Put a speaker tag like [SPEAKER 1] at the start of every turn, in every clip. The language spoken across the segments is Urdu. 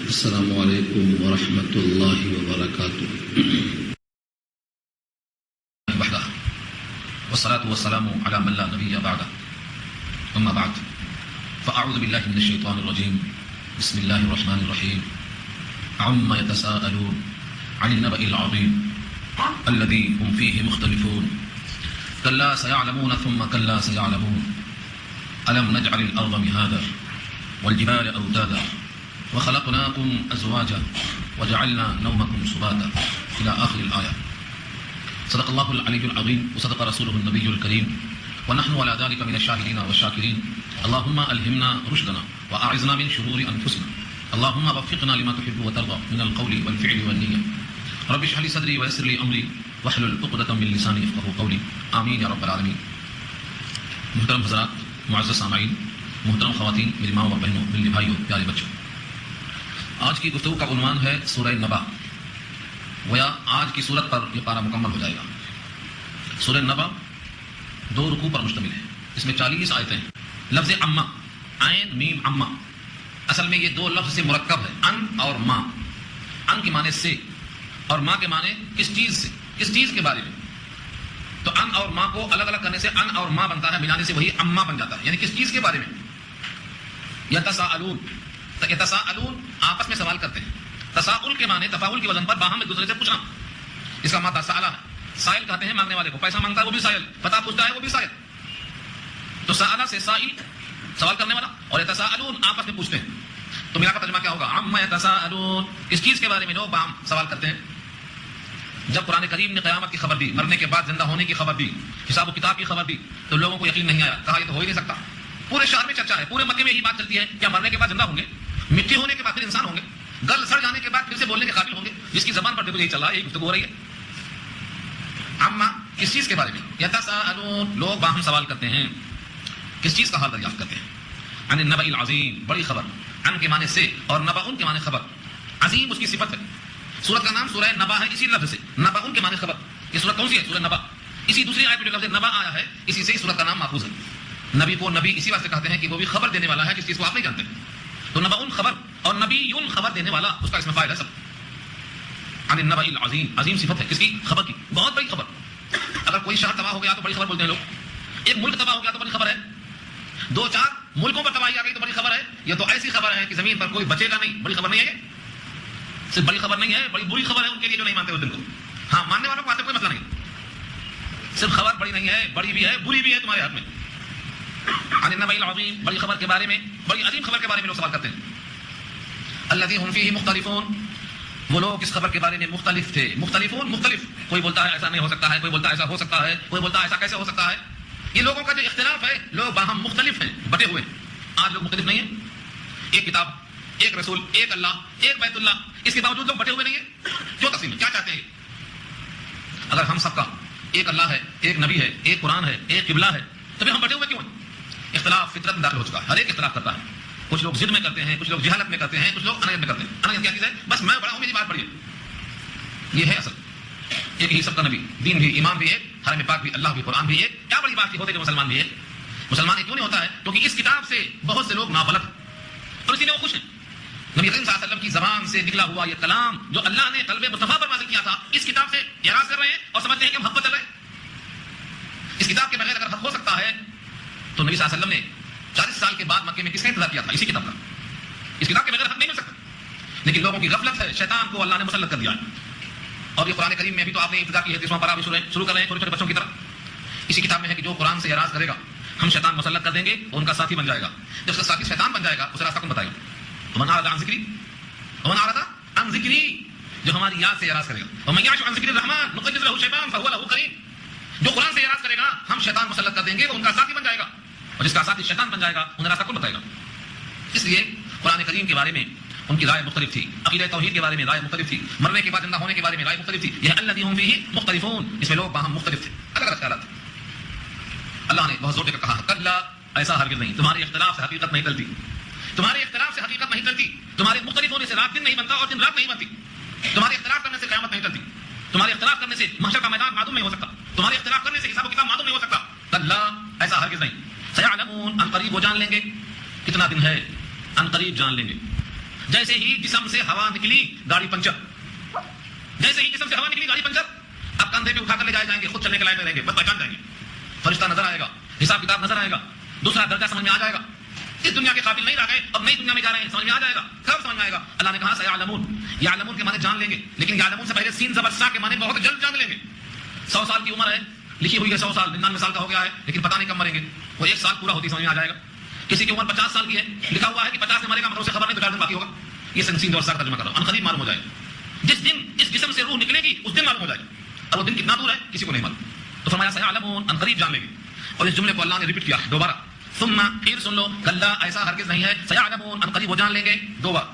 [SPEAKER 1] السلام علیکم ورحمۃ اللہ وبرکاتہ.
[SPEAKER 2] والصلاة والسلام على من لا نبي بعده. أما بعد فأعوذ بالله من الشيطان الرجيم. بسم الله الرحمن الرحيم. عما يتساءلون عن النبأ العظيم الذي هم فيه مختلفون. كلا سيعلمون ثم كلا سيعلمون. ألم نجعل الأرض مهادا والجبال أوتادا وخلقناكم أزواجا وجعلنا نومكم سباتا إلى آخر الآية. صدق الله العلي العظيم وصدق رسوله النبي الكريم ونحن على ذلك من الشاهدين والشاكرين. اللهم ألهمنا رشدنا وأعذنا من شرور أنفسنا. اللهم وفقنا لما تحب وترضى من القول والفعل والنية. رب اشرح لي صدري ويسر لي أمري واحلل عقدة من لساني يفقهوا قولي. آمين يا رب العالمين. محترم حضرات، معزز سامعین، محترم خواتین، میری ماں اور بہنوں، میرے بھائیوں، پیارے بچوں، آج کی گفتگو کا عنوان ہے سورہ نبا. گویا آج کی سورت پر یہ پارہ مکمل ہو جائے گا. سورہ نبا 2 رکوع پر مشتمل ہے. اس میں 40 آیتیں ہیں. لفظ اما، عین میم اما، اصل میں یہ 2 لفظ سے مرکب ہے، ان اور ماں. ان کے معنی سے اور ماں کے معنی کس چیز سے، کس چیز کے بارے میں. تو ان اور ماں کو الگ الگ کرنے سے ان اور ماں بنتا ہے، ملانے سے وہی اما بن جاتا ہے. یعنی کس چیز کے بارے میں. یتساءلون، یتساءلون آپس میں سوال کرتے ہیں. تساؤل کے معنی تفاعل کی وزن پر باہم ایک دوسرے سے پوچھنا. اس کا معنی سائل ہے. سائل کہتے ہیں مانگنے والے کو، پیسہ مانگتا ہے وہ بھی سائل، پتہ پوچھتا ہے وہ بھی سائل. تو سائل سے سائل، سوال کرنے والا، اور یتساءلون آپس میں پوچھتے ہیں. تو میرا کا ترجمہ کیا ہوگا؟ عما یتساءلون، اس چیز کے بارے میں لوگ باہم سوال کرتے ہیں. جب قرآن کریم نے قیامت کی خبر دی، مرنے کے بعد زندہ ہونے کی خبر دی، حساب و کتاب کی خبر دی، تو لوگوں کو یقین نہیں آیا. کہا یہ تو ہو ہی نہیں سکتا. پورے شہر میں چرچا ہے، پورے مکے میں یہی بات چلتی ہے کیا مرنے کے بعد زندہ ہوں گے، مٹی ہونے کے بعد پھر انسان ہوں گے، گل سڑ جانے کے بعد پھر سے بولنے کے قابل ہوں گے. جس کی زبان پر دیکھو یہی چل رہا ہے، یہی گفتگو ہو رہی ہے. اما کس چیز کے بارے میں. یتساءلون، لوگ باہم سوال کرتے ہیں. کس چیز کا حال دریافت کرتے ہیں. عن النبأ العظیم، بڑی خبر. عن کے معنی سے اور نبأ کے معنی خبر. عظیم اس کی صفت ہے. سورت کا نام سورہ نبا ہے اسی لفظ سے. نبأ کے معنی خبر. یہ سورت کون سی ہے؟ سورہ نبا. اسی دوسری آیت میں جو لفظ نبا آیا ہے اسی سے سورت کا نام ماخوذ ہے. نبی کو نبی اسی واسطے کہتے ہیں کہ وہ بھی خبر دینے والا ہے جس چیز کو آپ نہیں جانتے. تو نبأ خبر اور نبی خبر دینے والا، اس کا اس میں فائدہ ہے سب. عن النبأ العظیم، عظیم صفت ہے کس کی؟ خبر کی. بہت بڑی خبر. اگر کوئی شہر تباہ ہو گیا تو بڑی خبر بولتے ہیں لوگ. ایک ملک تباہ ہو گیا تو بڑی خبر ہے. 2-4 ملکوں پر تباہی آ گئی تو بڑی خبر ہے. یہ تو ایسی خبر ہے کہ زمین پر کوئی بچے گا نہیں. بڑی خبر نہیں ہے. صرف بڑی خبر نہیں ہے، بڑی بری خبر ہے ان کے لیے جو نہیں مانتے اس دن کو. ہاں، ماننے والوں کو آتے کوئی مسئلہ نہیں. صرف خبر بڑی نہیں ہے، بڑی بھی ہے، بری بھی ہے تمہارے ہاتھ میں. عن النبأ العظیم، بڑی خبر کے بارے میں، بڑی عظیم خبر کے بارے میں لوگ سوال کرتے ہیں. الذی هم فیہ مختلفون، وہ لوگ اس خبر کے بارے میں مختلف تھے. مختلفون، مختلف. کوئی بولتا ہے ایسا نہیں ہو سکتا ہے، کوئی بولتا ہے ایسا ہو سکتا ہے، کوئی بولتا ہے ایسا کیسے ہو سکتا ہے. یہ لوگوں کا جو اختلاف ہے، لوگ باہم مختلف ہیں، بٹے ہوئے. آج لوگ مختلف نہیں ہیں. ایک کتاب، ایک رسول، ایک اللہ، ایک بیت اللہ، اس کے باوجود لوگ بٹے ہوئے نہیں ہیں. کیوں تقسیم ہے؟ کیا چاہتے ہیں؟ اگر ہم سب کا ایک اللہ ہے، ایک نبی ہے، ایک قرآن ہے، ایک قبلہ ہے، تو پھر ہم بٹے ہوئے کیوں ہیں؟ اختلاف فطرت میں داخل ہو چکا ہے. ہر ایک اختلاف کرتا ہے. کچھ لوگ ضد میں کرتے ہیں، کچھ لوگ جہالت میں کرتے ہیں، کچھ لوگ انیت میں کرتے ہیں. انیت کیا چیز ہے؟ بس میں بڑا ہوں، میری بات بڑی ہے. یہ ہے اصل. ایک ہی سب کا نبی، دین بھی، ایمان بھی ایک، حرم پاک بھی، اللہ بھی، قرآن بھی ایک. کیا بڑی بات کی ہوتے کہ مسلمان بھی ایک. مسلمان کیوں نہیں ہوتا ہے؟ کیونکہ اس کتاب سے بہت سے لوگ نابلد اور اسی لیے وہ خوش ہیں. نبی کریم صلی اللہ علیہ وسلم کی زبان سے نکلا ہوا یہ کلام جو اللہ نے قلب مصطفیٰ پر نازل کیا تھا، اس کتاب سے اعراض کر رہے ہیں اور سمجھتے ہیں کہ ہم حق پر چل رہے ہیں. اس کتاب کے بغیر اگر حق ہو سکتا ہے تو نبی صلی اللہ علیہ وسلم نے 40 سال کے بعد مکے میں کس نے انتظار کیا تھا؟ اسی کتاب کا. اس کتاب کے بغیر حق نہیں مل سکتا. لیکن لوگوں کی غفلت ہے، شیطان کو اللہ نے مسلط کر دیا ہے. اور یہ قرآن کریم میں بھی تو آپ نے ابتدا کی ہے، 30واں پارہ بھی شروع کر رہے ہیں چھوٹے چھوٹے بچوں کی طرح. اسی کتاب میں ہے کہ جو قرآن سے اعراض کرے گا ہم شیطان مسلط کر دیں گے، وہ ان کا ساتھی بن جائے گا. جب اس کا ساتھی شیطان بن جائے گا اسے راستہ کون بتائے گا؟ ومن اعرض عن ذکری، ومن اعرض عن ذکری، جو ہماری یاد سے اعراض کرے گا. ومن یعش عن ذکر الرحمن نقیض له شیطان فهو له قرین، جو قرآن سے اعراض کرے گا ہم شیطان مسلط کر دیں گے، وہ ان کا ساتھی بن جائے گا. اور جس کا ساتھی شیطان بن جائے گا انہیں راستہ کون بتائے گا؟ اس لیے قرآن کریم کے بارے میں ان کی رائے مختلف تھی. عقیدہ توحید کے بارے میں رائے مختلف تھی. مرنے کے بعد زندہ ہونے کے بارے میں رائے مختلف تھی. یہ الذی هم فیہ مختلفون، اس میں لوگ باہم مختلف تھے، الگ الگ خیالات. اللہ نے بہت زور دے کر کہا کلا، ایسا ہرگز نہیں. تمہارے اختلاف سے حقیقت نہیں چلتی. تمہارے اختلاف سے حقیقت نہیں چلتی. تمہارے مختلف ہونے سے رات دن نہیں بنتا اور دن رات نہیں بنتی. تمہارے اختلاف کرنے سے قیامت نہیں چلتی. تمہارے اختلاف کرنے سے محشر کا میدان معلوم نہیں ہو سکتا. تمہارے اختلاف کرنے سے حساب و کتاب معلوم نہیں ہو سکتا. کلا، ایسا ہرگز نہیں. سیعلمون، ان قریب وہ جان لیں گے. کتنا دن ہے؟ ان قریب جان لیں گے. جیسے ہی جسم سے ہوا نکلی گاڑی پنچر، جیسے ہی جسم سے ہوا نکلی گاڑی پنچر، اب کندھے پہ اٹھا کر لے جائے جائیں گے، خود چلنے کے لائق رہیں گے، بس پہچان جائیں گے، فرشتہ نظر آئے گا، حساب کتاب نظر آئے گا، دوسرا درجہ سمجھ میں آ جائے گا، اس دنیا کے قابل نہیں رہ گئے، اب نئی دنیا میں جا رہے ہیں، سمجھ میں آ جائے گا، کب سمجھ میں آئے گا؟ اللہ نے کہا سیعلمون، یعلمون کے معنی جان لیں گے، لیکن یعلمون سے پہلے سین زبر سا کے معنی بہت جلد جان لیں گے۔ 100 سال کی عمر ہے، لکھی ہوئی ہے 100 سال، 99 سال کا ہو گیا ہے، لیکن پتہ نہیں کب مریں گے، وہ 1 سال پورا ہوتی سمجھ میں آ جائے گا۔ کسی کی عمر 50 سال کی ہے، لکھا ہوا ہے کہ 50 میں مرے گا، مگر اسے خبر نہیں 2 4 دن باقی ہوگا، یہ سین زبر سا کا ترجمہ کرو، ان قریب معلوم ہو جائے گا، جس دن اس جسم سے روح نکلے گی اس دن معلوم ہو جائے گا، اور وہ دن کتنا دور ہے کسی کو نہیں معلوم، تو فرمایا سیعلمون، ان قریب جان لیں گے۔ اور اس جملے کو اللہ نے ریپیٹ کیا دوبارہ، ثم پھر سن لو، کلا ایسا ہرگز نہیں ہے، سیعلمون ان قریب وہ جان لیں گے 2 بار،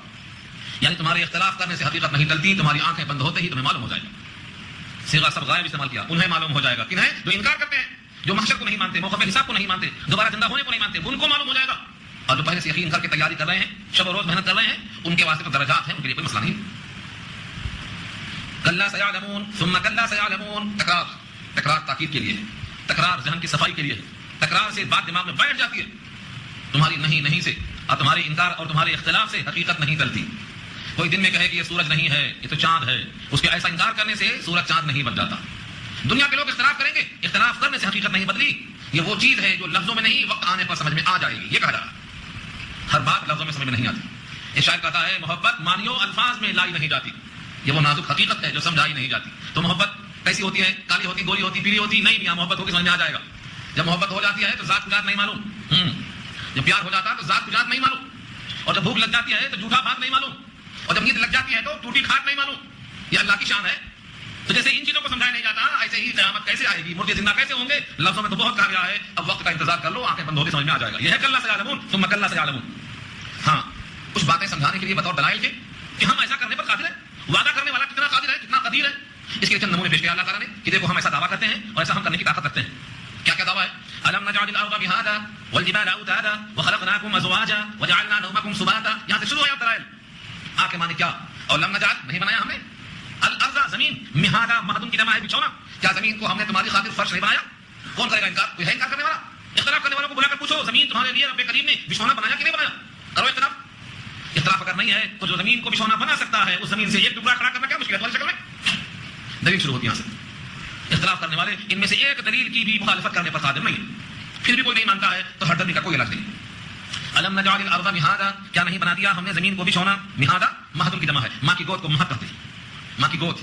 [SPEAKER 2] یعنی تمہارے اختلاف کرنے سے حقیقت نہیں ٹلتی، تمہاری آنکھیں بند ہوتے ہی تمہیں معلوم ہو جائے گا۔ صیغہ سب غائب استعمال کیا، انہیں معلوم ہو جائے گا، کنہیں؟ جو انکار کرتے ہیں، جو محشر کو نہیں مانتے، موقف حساب کو نہیں مانتے، دوبارہ زندہ ہونے کو نہیں مانتے، ان کو معلوم ہو جائے گا، اور جو پہلے سے یقین کر کے تیاری کر رہے ہیں، شب و روز محنت کر رہے ہیں، ان کے واسطے تو درجات ہیں، ان کے لیے کوئی مسئلہ نہیں۔ کلا سیعلمون ثم کلا سیعلمون، تکرار، تکرار تاکید کے لیے، تکرار ذہن کی صفائی کے لیے، تکرار سے بات دماغ میں بیٹھ جاتی ہے، تمہاری نہیں سے اور تمہارے انکار اور تمہارے اختلاف سے حقیقت نہیں ٹلتی۔ کوئی دن میں کہے کہ یہ سورج نہیں ہے، یہ تو چاند ہے، اس کے ایسا انکار کرنے سے سورج چاند نہیں بن جاتا۔ دنیا کے لوگ اختلاف کریں گے، اختلاف کرنے سے حقیقت نہیں بدلی، یہ وہ چیز ہے جو لفظوں میں نہیں وقت آنے پر سمجھ میں آ جائے گی، یہ کہا جا رہا ہے۔ ہر بات لفظوں میں سمجھ میں نہیں آتی، یہ شاعر کہتا ہے محبت مانیو الفاظ میں لائی نہیں جاتی، یہ وہ نازک حقیقت ہے جو سمجھائی نہیں جاتی۔ تو محبت کیسی ہوتی ہے؟ کالی ہوتی، گوری ہوتی، پیلی ہوتی؟ نہیں میاں، محبت ہوگی سمجھ میں آ جائے گا۔ جب محبت ہو جاتی ہے تو ذات ذات نہیں معلوم، جب پیار ہو جاتا ہے تو ذات ذات نہیں معلوم، اور جب بھوک لگ جاتی ہے تو جھوٹا بھات نہیں معلوم، اور جب نیند لگ جاتی ہے تو ٹوٹی کھاٹ نہیں معلوم۔ یہ اللہ کی شان ہے۔ تو جیسے ان چیزوں کو سمجھایا نہیں جاتا، ایسے ہی قیامت کیسے آئے گی، مردے زندہ کیسے ہوں گے، لفظوں میں تو بہت کہا گیا ہے، اب وقت کا انتظار کر لو، آنکھیں بند ہوگی سمجھ میں آ جائے گا۔ یہ ہے کلا سیعلمون ثم کلا سیعلمون۔ ہاں، کچھ باتیں سمجھانے کے لیے بطور دلائل کے کہ ہم ایسا کرنے پر قادر ہیں، وعدہ کرنے والا کتنا قادر ہے، کتنا قدیر ہے، اس کے چند نمونے پیش کیا اللہ تعالیٰ نے کہ دیکھو ہم ایسا دعویٰ کرتے ہیں اور ایسا ہم کرنے کی طاقت رکھتے ہیں۔ کیا کیا دعویٰ ہے؟ الم نجعل الارض بهادا والجبال اوتادا وخلقناكم ازواجا وجعلنا نومكم سباتا، یہاں سے شروع ہے دلائل۔ آ کے معنی کیا؟ اور لم نجعل، نہیں بنایا ہم نے، الارض زمین، مہادا مہدن کی جمع ہے بچھونا، کیا زمین کو ہم نے تمہاری خاطر فرش نہیں بنایا؟ کون کرے گا انکار؟ کوئی ہے انکار کرنے والا؟ اختلاف کرنے والوں کو بلا کر پوچھو زمین تمہارے لیے رب کریم نے بچھونا بنایا کہ نہیں بنایا؟ کرو اختلاف۔ اختلاف اگر نہیں ہے تو جو زمین کو بچھونا بنا سکتا ہے، اس زمین سے ایک ٹکڑا کھڑا کرنا کیا مشکل ہے تمہاری شکل میں؟ دلیل شروع ہوتی ہے یہاں سے۔ اختلاف کرنے والے ان میں سے ایک دلیل کی بھی مخالفت کرنے پر قادر نہیں، پھر بھی کوئی نہیں مانتا ہے تو ہر دلیل کا کوئی علاج نہیں۔ الم نجعل الارض مہادا، کیا نہیں بنا دیا ہم نے زمین کو بچھونا؟ مہادا مہدن کی جمع ہے، ماں کی گود کو مہد کہتے ہیں، ماں کی گود،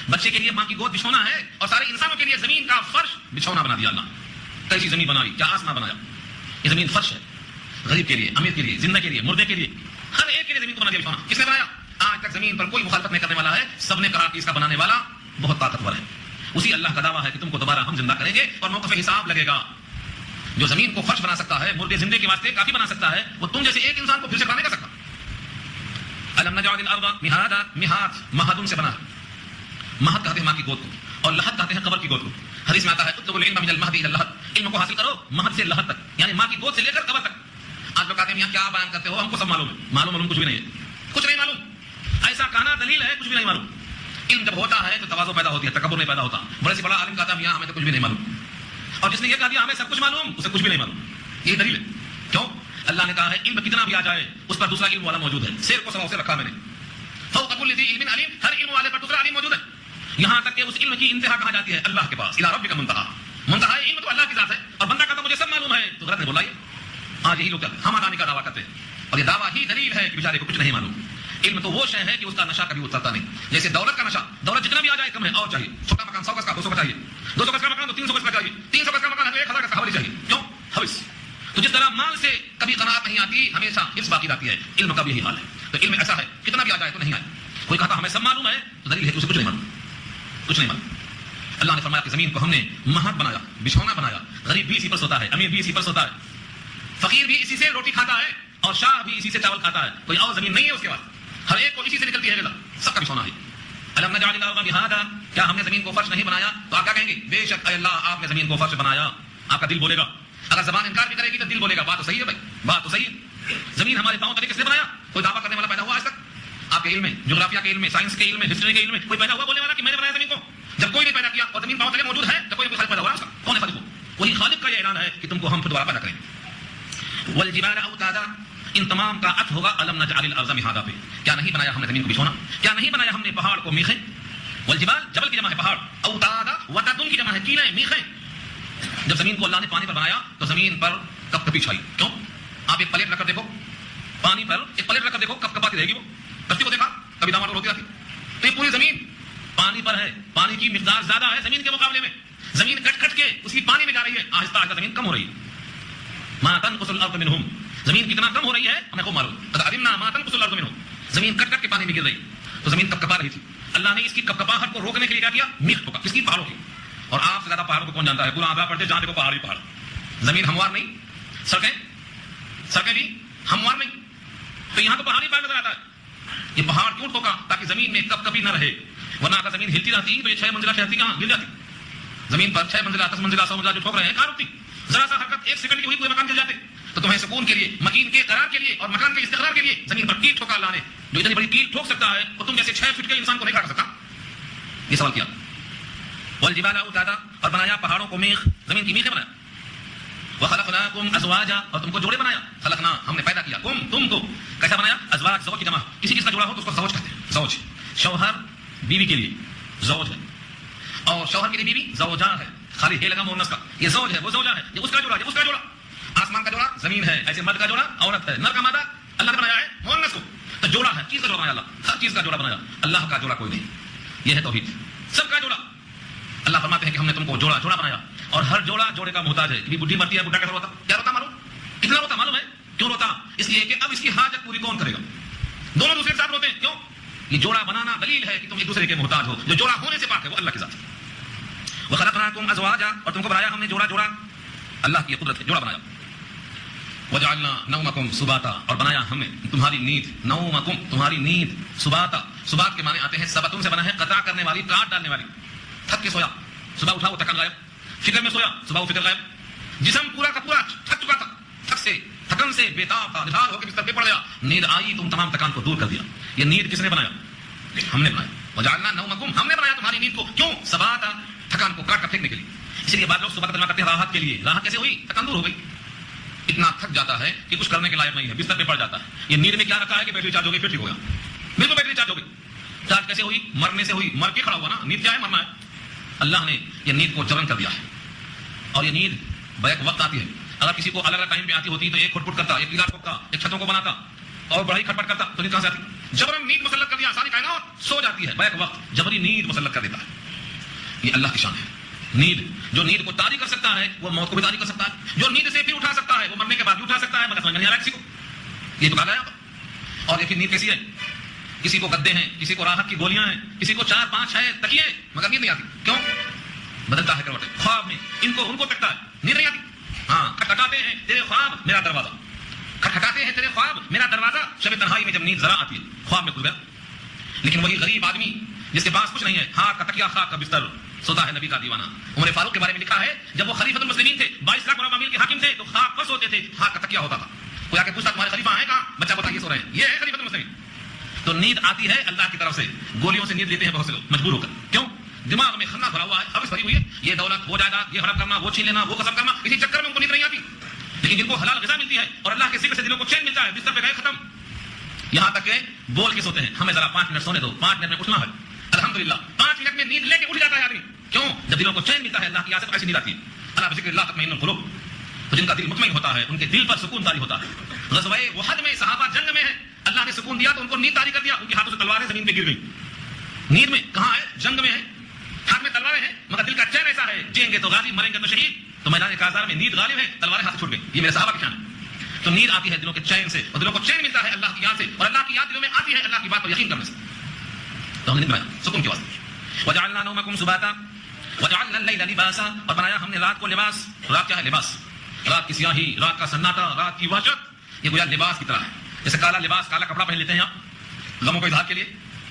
[SPEAKER 2] بچے کے لیے ماں کی گود بچھونا ہے، اور سارے انسانوں کے لیے زمین کا فرش بچھونا بنا دیا اللہ۔ کیسی زمین بنائی؟ کیا آسمان بنایا؟ یہ زمین فرش ہے، غریب کے لیے، امیر کے لیے، زندہ کے لیے، مردے کے لیے، ہر ایک کے لیے زمین کو بنا دیا بچھونا۔ کس نے بنایا؟ آج تک زمین پر کوئی مخالفت نہیں کرنے والا ہے، سب نے کہا کہ اس کا بنانے والا بہت طاقتور ہے۔ اسی اللہ کا دعویٰ ہے کہ تم کو دوبارہ ہم زندہ کریں گے اور موقف حساب لگے گا۔ جو زمین کو فرش بنا سکتا ہے، مردے زندے کے واسطے کافی بنا سکتا ہے، وہ تم جیسے ایک انسان کو پھر سے کھڑا نہیں کر سکتا۔ الم نجعل الارض مہادا، مہاد مہدن سے بنا ہے، مہد کہتے ہیں ماں کی گود کو، اور لحد کہتے ہیں قبر کی گود کو۔ حدیث میں آتا ہے اطلبوا العلم من المهد الى اللحد، علم کو حاصل کرو مہد سے لحد تک، یعنی ماں کی گود سے لے کر قبر تک۔ آج لوگ کہتے ہیں میاں کیا بیان کرتے ہو، ہم کو سب معلوم ہے۔ معلوم کچھ بھی نہیں ہے، کچھ نہیں معلوم، ایسا کہنا دلیل ہے، کچھ بھی نہیں معلوم۔ علم جب ہوتا ہے تو تواضع پیدا ہوتی ہے، تکبر نہیں پیدا ہوتا۔ بڑے سے بڑا عالم کہتا ہے میاں ہمیں تو کچھ بھی نہیں معلوم، اور جس نے یہ کہا دیا ہمیں سب کچھ معلوم، اسے کچھ بھی نہیں معلوم۔ یہ دلیل ہے۔ کیوں؟ اللہ نے کہا ہے علم کتنا بھی آ جائے اس پر دوسرا علم والا موجود ہے۔ شیر کو سماؤ سے رکھا میں نے، فوق كل ذي علم علیم، ہر علم والے پر دوسرا علم موجود ہے، یہاں تک کہ اس علم کی انتہا کہاں جاتی ہے؟ اللہ کے پاس، الی ربک منتہا، منتہا علم تو اللہ کی ذات ہے، اور بندہ کہتا مجھے سب معلوم ہے، تو غلط نہیں بولا۔ یہ آج یہی لوگ ہم آدانی کا دعویٰ کرتے ہیں، اور یہ دعویٰ ہی دلیل ہے کہ بیچارے کو کچھ نہیں معلوم۔ علم تو وہ شے ہے کہ اس کا نشہ کبھی اترتا نہیں، جیسے دولت کا نشہ، دولت جتنا بھی آ جائے کم ہے، اور چاہیے۔ چھوٹا مکان 100 گز کا 200 کا چاہیے، 200 گز کا مکان تو 300 گز کا چاہیے، 300 گز کا مکان ہے تو 1000 گز کا حوالے چاہیے۔ کیوں؟ حوث۔ تو جس طرح مال سے کبھی قناعت نہیں آتی، ہمیشہ حرص باقی رہتی ہے، علم کا بھی یہی حال ہے۔ تو علم ایسا ہے کتنا بھی آ جائے تو نہیں آئے۔ کوئی کہتا ہمیں سب معلوم ہے، تو دلیل ہے کہ اسے کچھ نہیں معلوم، کچھ نہیں معلوم۔ اللہ نے فرمایا کہ زمین کو ہم نے مہد بنایا، بچھونا بنایا، غریب بھی اسی پر سوتا ہے، امیر بھی اسی پر سوتا ہے، فقیر بھی اسی سے روٹی کھاتا ہے، اور شاہ بھی اسی سے چاول کھاتا ہے، کوئی اور زمین نہیں ہے اس کے بعد، ہر ایک کو اسی سے نکلتی ہے غذا، سب کا بچھونا ہے۔ الم نجعل الارض مہادا، کیا ہم نے زمین کو فرش نہیں بنایا؟ تو آپ کیا کہیں گے؟ بے شک اے اللہ آپ نے زمین کو فرش بنایا۔ آپ کا دل بولے گا، اگر زبان انکار بھی کرے گی تو دل بولے گا بات تو صحیح ہے بھائی، بات تو صحیح ہے۔ زمین ہمارے پاؤں تلے کس نے بنایا؟ کوئی دعویٰ کرنے والا پیدا ہوا آج تک؟ آپ کے علم میں، جغرافیہ کے علم میں، سائنس کے علم میں، ہسٹری کے علم میں کوئی پیدا ہوا بولنے والا کہ میں نے بنایا زمین کو؟ جب کوئی نہیں پیدا کیا اور زمین پاؤں تلے موجود ہے تو کوئی خالق پیدا ہوا ہے، اس کا کون ہے خالق؟ وہی خالق کا یہ اعلان ہے کہ تم کو ہم پھر دوبارہ پیدا کریں گے۔ والجبال اوتادا، ان تمام کا عطف ہوگا الم نجعل الارض مہادا پہ. کیا نہیں بنایا ہم نے زمین کو بچھونا؟ کیا نہیں بنایا ہم نے پہاڑ کو میخیں؟ والجبال جبل کی جمع ہے پہاڑ، اوتادا وتدن کی جمع ہے کیلیں میخیں. جب زمین کو اللہ نے پانی پر بنایا تو زمین پر کپ کپی چھائی. کیوں؟ آپ ایک پلیٹ رکھ کر دیکھو پانی پر، ایک پلیٹ رکھ کر دیکھو کپ کپاتی رہے گی. وہ کشتی کو دیکھا کبھی داماڈ ہوتی رہتی. تو یہ پوری زمین پانی پر ہے، پانی کی مقدار زیادہ ہے زمین کے مقابلے میں. زمین کٹ کٹ کے اسی پانی میں جا رہی ہے، آہستہ آہستہ زمین کم ہو رہی ہے. ما تنقص الارض منهم، زمین کتنا کم ہو رہی ہے ہمیں کو معلوم. قد علمنا ما تنقص الارض منهم، زمین کٹ کٹ کے پانی میں گر رہی تو زمین کپ کپا رہی تھی. اللہ نے اس کی کپ کپاہٹ کو روکنے کے لیے کیا کیا؟ میخ ٹھوکا. کس کی؟ پہاڑوں کی. اور آپ سے زیادہ پہاڑوں کو کون جانتا ہے؟ پورا آگاہ پڑتے جہاں دیکھو پہاڑ ہی پہاڑ. زمین ہموار نہیں، سڑکیں بھی ہموار نہیں، تو یہاں تو پہاڑ ہی پہاڑ نظر آتا ہے. یہ پہاڑ کیوں ٹھوکا؟ تاکہ زمین میں کپ کپی نہ رہے. ورنہ اگر زمین ہلتی رہتی تو یہ 6 منزلہ شہرتی کہاں گر جاتی. زمین پر 6 منزلہ 10 منزلہ 100 منزلہ جو ٹھوک رہے ہیں کہاں رکتی؟ ذرا سا حرکت 1 سیکنڈ کی ہوئی پورے مکان گر جاتے. تو تمہیں سکون کے لیے، مکین کے قرار کے لیے اور مکان کے استقرار کے لیے زمین پر کیل ٹھوکا اللہ نے. جو اتنی بڑی کیل ٹھوک سکتا ہے وہ تم جیسے 6 فٹ کے انسان کو نہیں کاٹ سکتا. یہ سوال کیا. والجبال اوتادا، اور بنایا پہاڑوں کو میخ، زمین کی میخیں بنایا. وخلقناکم ازواجا، اور تم کو جوڑے بنایا. خلقنا، ہم نے پیدا کیا. تم کو کیسا بنایا؟ ازواج، زوج کی جمع. کسی چیز کا جوڑا ہو تو اس کو زوج کہتے ہیں. زوج شوہر بیوی کے لیے زوج ہے، اور شوہر کے لیے بیوی زوجہ ہے. خالی ہے لگا مؤنث کا. یہ زوج ہے، وہ زوجہ ہے. یہ اس کا جوڑا، یہ اس کا جوڑا. آسمان کا جوڑا زمین ہے، ایسے مرد کا جوڑا عورت ہے. نر کا مادہ اللہ نے بنایا ہے مؤنث کو. تو جوڑا ہے، چیز کا جوڑا بنایا اللہ. ہر چیز کا جوڑا بنایا. اللہ کا جوڑا کوئی نہیں. یہ ہے توحید. سب کا جوڑا. اللہ فرماتے ہیں کہ ہم نے تم کو جوڑا بنایا. اور ہر جوڑا جوڑے کا محتاج ہے. کبھی بڈھی مرتی ہے، بڈھا کیسا روتا؟ کیا روتا معلوم؟ کتنا روتا معلوم ہے؟ کیوں روتا؟ اس لیے کہ اب اس کی حاجت پوری کون کرے گا؟ دونوں دوسرے کے ساتھ روتے ہیں. کیوں؟ یہ جوڑا بنانا دلیل ہے کہ تم ایک دوسرے کے محتاج ہو. جو جوڑا ہونے سے پاک ہے وہ اللہ کے ذات ہے. وخلقناکم ازواجا، اور تم کو بنایا ہم نے جوڑا. اللہ کی قدرت ہے، جوڑا بنایا. وجعلنا نومکم سباتا، اور بنایا ہم نے تمہاری نیند. نومکم، تمہاری نیند. سباتا، سبات کے معنی آتے ہیں سبتن سے بنا ہے قطع کرنے والی، کاٹ ڈالنے والی. تھک کے سویا، صبح اٹھا وہ تھکن غائب. فکر میں سویا، صبح وہ فکر غائب. جسم پورا کا پورا تھک چکا تھا، تھکن سے بےتاب تھا، نڈھال ہو کے بستر پہ پڑ گیا. نیند آئی، تم تمام تکان کو دور کر دیا. یہ نیند کس نے بنایا؟ ہم نے بنایا. وجعلنا نومکم، ہم نے بنایا تمہاری نیند کو. کیوں؟ سباتا، تھکان کو کاٹ کر پھینکنے کے لیے. اس لیے بعض لوگ صبح کا ترجمہ کرتے ہیں راحت کے لیے. راحت کیسے ہوئی؟ تھکان دور ہو گئی. اتنا تھک جاتا ہے کہ کچھ کرنے کے لائق نہیں ہے، بستر پہ پڑ جاتا ہے. یہ نیند میں کیا رکھا ہے کہ بیٹری چارج ہو گئی، پھر ٹھیک ہو گیا. بالکل بیٹری چارج ہو گئی. چارج کیسے ہوئی؟ مرنے سے ہوئی. مر کے کھڑا ہوا نا. نیند کیا ہے؟ مرنا ہے. اللہ نے یہ نیند کو جبرن کر دیا ہے. اور یہ نیند بیک وقت آتی ہے. اگر کسی کو الگ الگ ٹائم پہ آتی ہوتی تو ایک کھٹ پٹ کرتا، ایک دیوار ٹھوکتا، ایک چھتوں کو بناتا اور بڑا ہی کھٹپٹ کرتا، تو نیند کہاں سے آتی؟ جبرن نیند مسلط کر دیا. ساری کائنات سو جاتی ہے، بیک وقت جبری نیند مسلط کر دیتا ہے. یہ اللہ کی شان ہے. نیند، جو نیند کو طاری کر سکتا ہے وہ موت کو بھی طاری کر سکتا ہے. جو نیند سے پھر اٹھا سکتا ہے وہ مرنے کے بعد بھی اٹھا سکتا ہے، مگر سمجھ میں نہیں آ رہا کسی کو. یہ تو کہا گیا. اور یہ پھر نیند کیسی ہے؟ کسی کو گدے ہیں، کسی کو راحت کی گولیاں ہیں، کسی کو 4 5 6 تکیے، مگر نیند نہیں آتی. کیوں؟ بدلتا ہے کروٹ. خواب میں ان کو تکتا ہے، نیند نہیں آتی. ہاں، کھٹکھٹاتے ہیں تیرے خواب میرا دروازہ، کھٹکھٹاتے ہیں تیرے خواب میرا دروازہ. شب تنہائی میں جب نیند ذرا آتی ہے خواب میں کھل گیا. لیکن وہی غریب آدمی جس کے پاس کچھ نہیں ہے، ہاں کا تکیہ خاک کا بستر، سوتا ہے نبی کا دیوانہ. عمر فاروق کے بارے میں لکھا ہے جب وہ خلیفۃ المسلمین تھے، 22 لاکھ عوام کے حاکم تھے، تو خاک پر سوتے تھے، خاک کا تکیہ ہوتا تھا. کوئی آ کے پوچھتا تمہارے خلیفہ ہیں کہاں؟ بچہ بتا یہ سو رہے ہیں، یہ ہے خلیفۃ المسلمین. تو نیند آتی ہے اللہ کی طرف سے. گولیوں سے نیند لیتے ہیں بہت سے لوگ مجبور ہو کر. کیوں؟ دماغ میں خنا بھرا ہوا ہے، حوث بھری ہوئی ہے. یہ دولت، وہ جائیداد، یہ ہڑپ کرنا، وہ چھین لینا، وہ قسم کرنا، اسی چکر میں ان کو نیند نہیں آتی. لیکن جن کو حلال غذا ملتی ہے اور اللہ کے ذکر سے دلوں کو چین ملتا ہے، بستر پہ گئے ختم. یہاں تک کہ بول کے سوتے ہیں، ہمیں ذرا 5 منٹ سونے دو، 5 منٹ میں اٹھنا ہے. الحمدللہ 5 منٹ میں نیند لے کے اٹھ جاتا ہے آدمی. کیوں؟ جب دلوں کو چین ملتا ہے اللہ کی یاد سے، ایسی نیند آتی ہے. اللہ ذکر اللہ تطمئن القلوب. تو جن کا دل مطمئن ہوتا ہے ان کے دل پر سکون طاری ہوتا ہے. غزوہ احد میں صحابہ جنگ میں ہیں، اللہ نے سکون دیا تو ان کو نیند طاری کر دیا. ان کے ہاتھوں سے تلواریں زمین پہ گر گئی. نیند میں کہاں ہے؟ جنگ میں ہے، ہاتھ میں تلواریں ہیں، مگر دل کا چین ایسا ہے جئیں گے تو غازی، مریں گے تو شہید. تو میدان کاذار میں نیند غالب ہے، تلواریں ہاتھ چھوٹ گئی. یہ میرے صحابہ کی شان ہے. تو نیند آتی ہے دلوں کے چین سے، اور دلوں کو چین ملتا ہے اللہ کی یاد سے، اور اللہ کی یاد دلوں میں آتی ہے اللہ کی بات پر یقین کرنے سے. تو ہم نے بنایا سکون کی واسطے. وجعلنا نومکم سباتا وجعلنا اللیل لباسا، اور بنایا ہم نے رات کو لباس. رات کیا ہے؟ لباس. رات کی سیاہی، رات کا سناٹا، رات کی وحشت، یہ گویا لباس کی طرح ہے. جیسے کالا لباس، کالا کپڑا پہن لیتے ہیں آپ غموں کے اظہار کے لیے.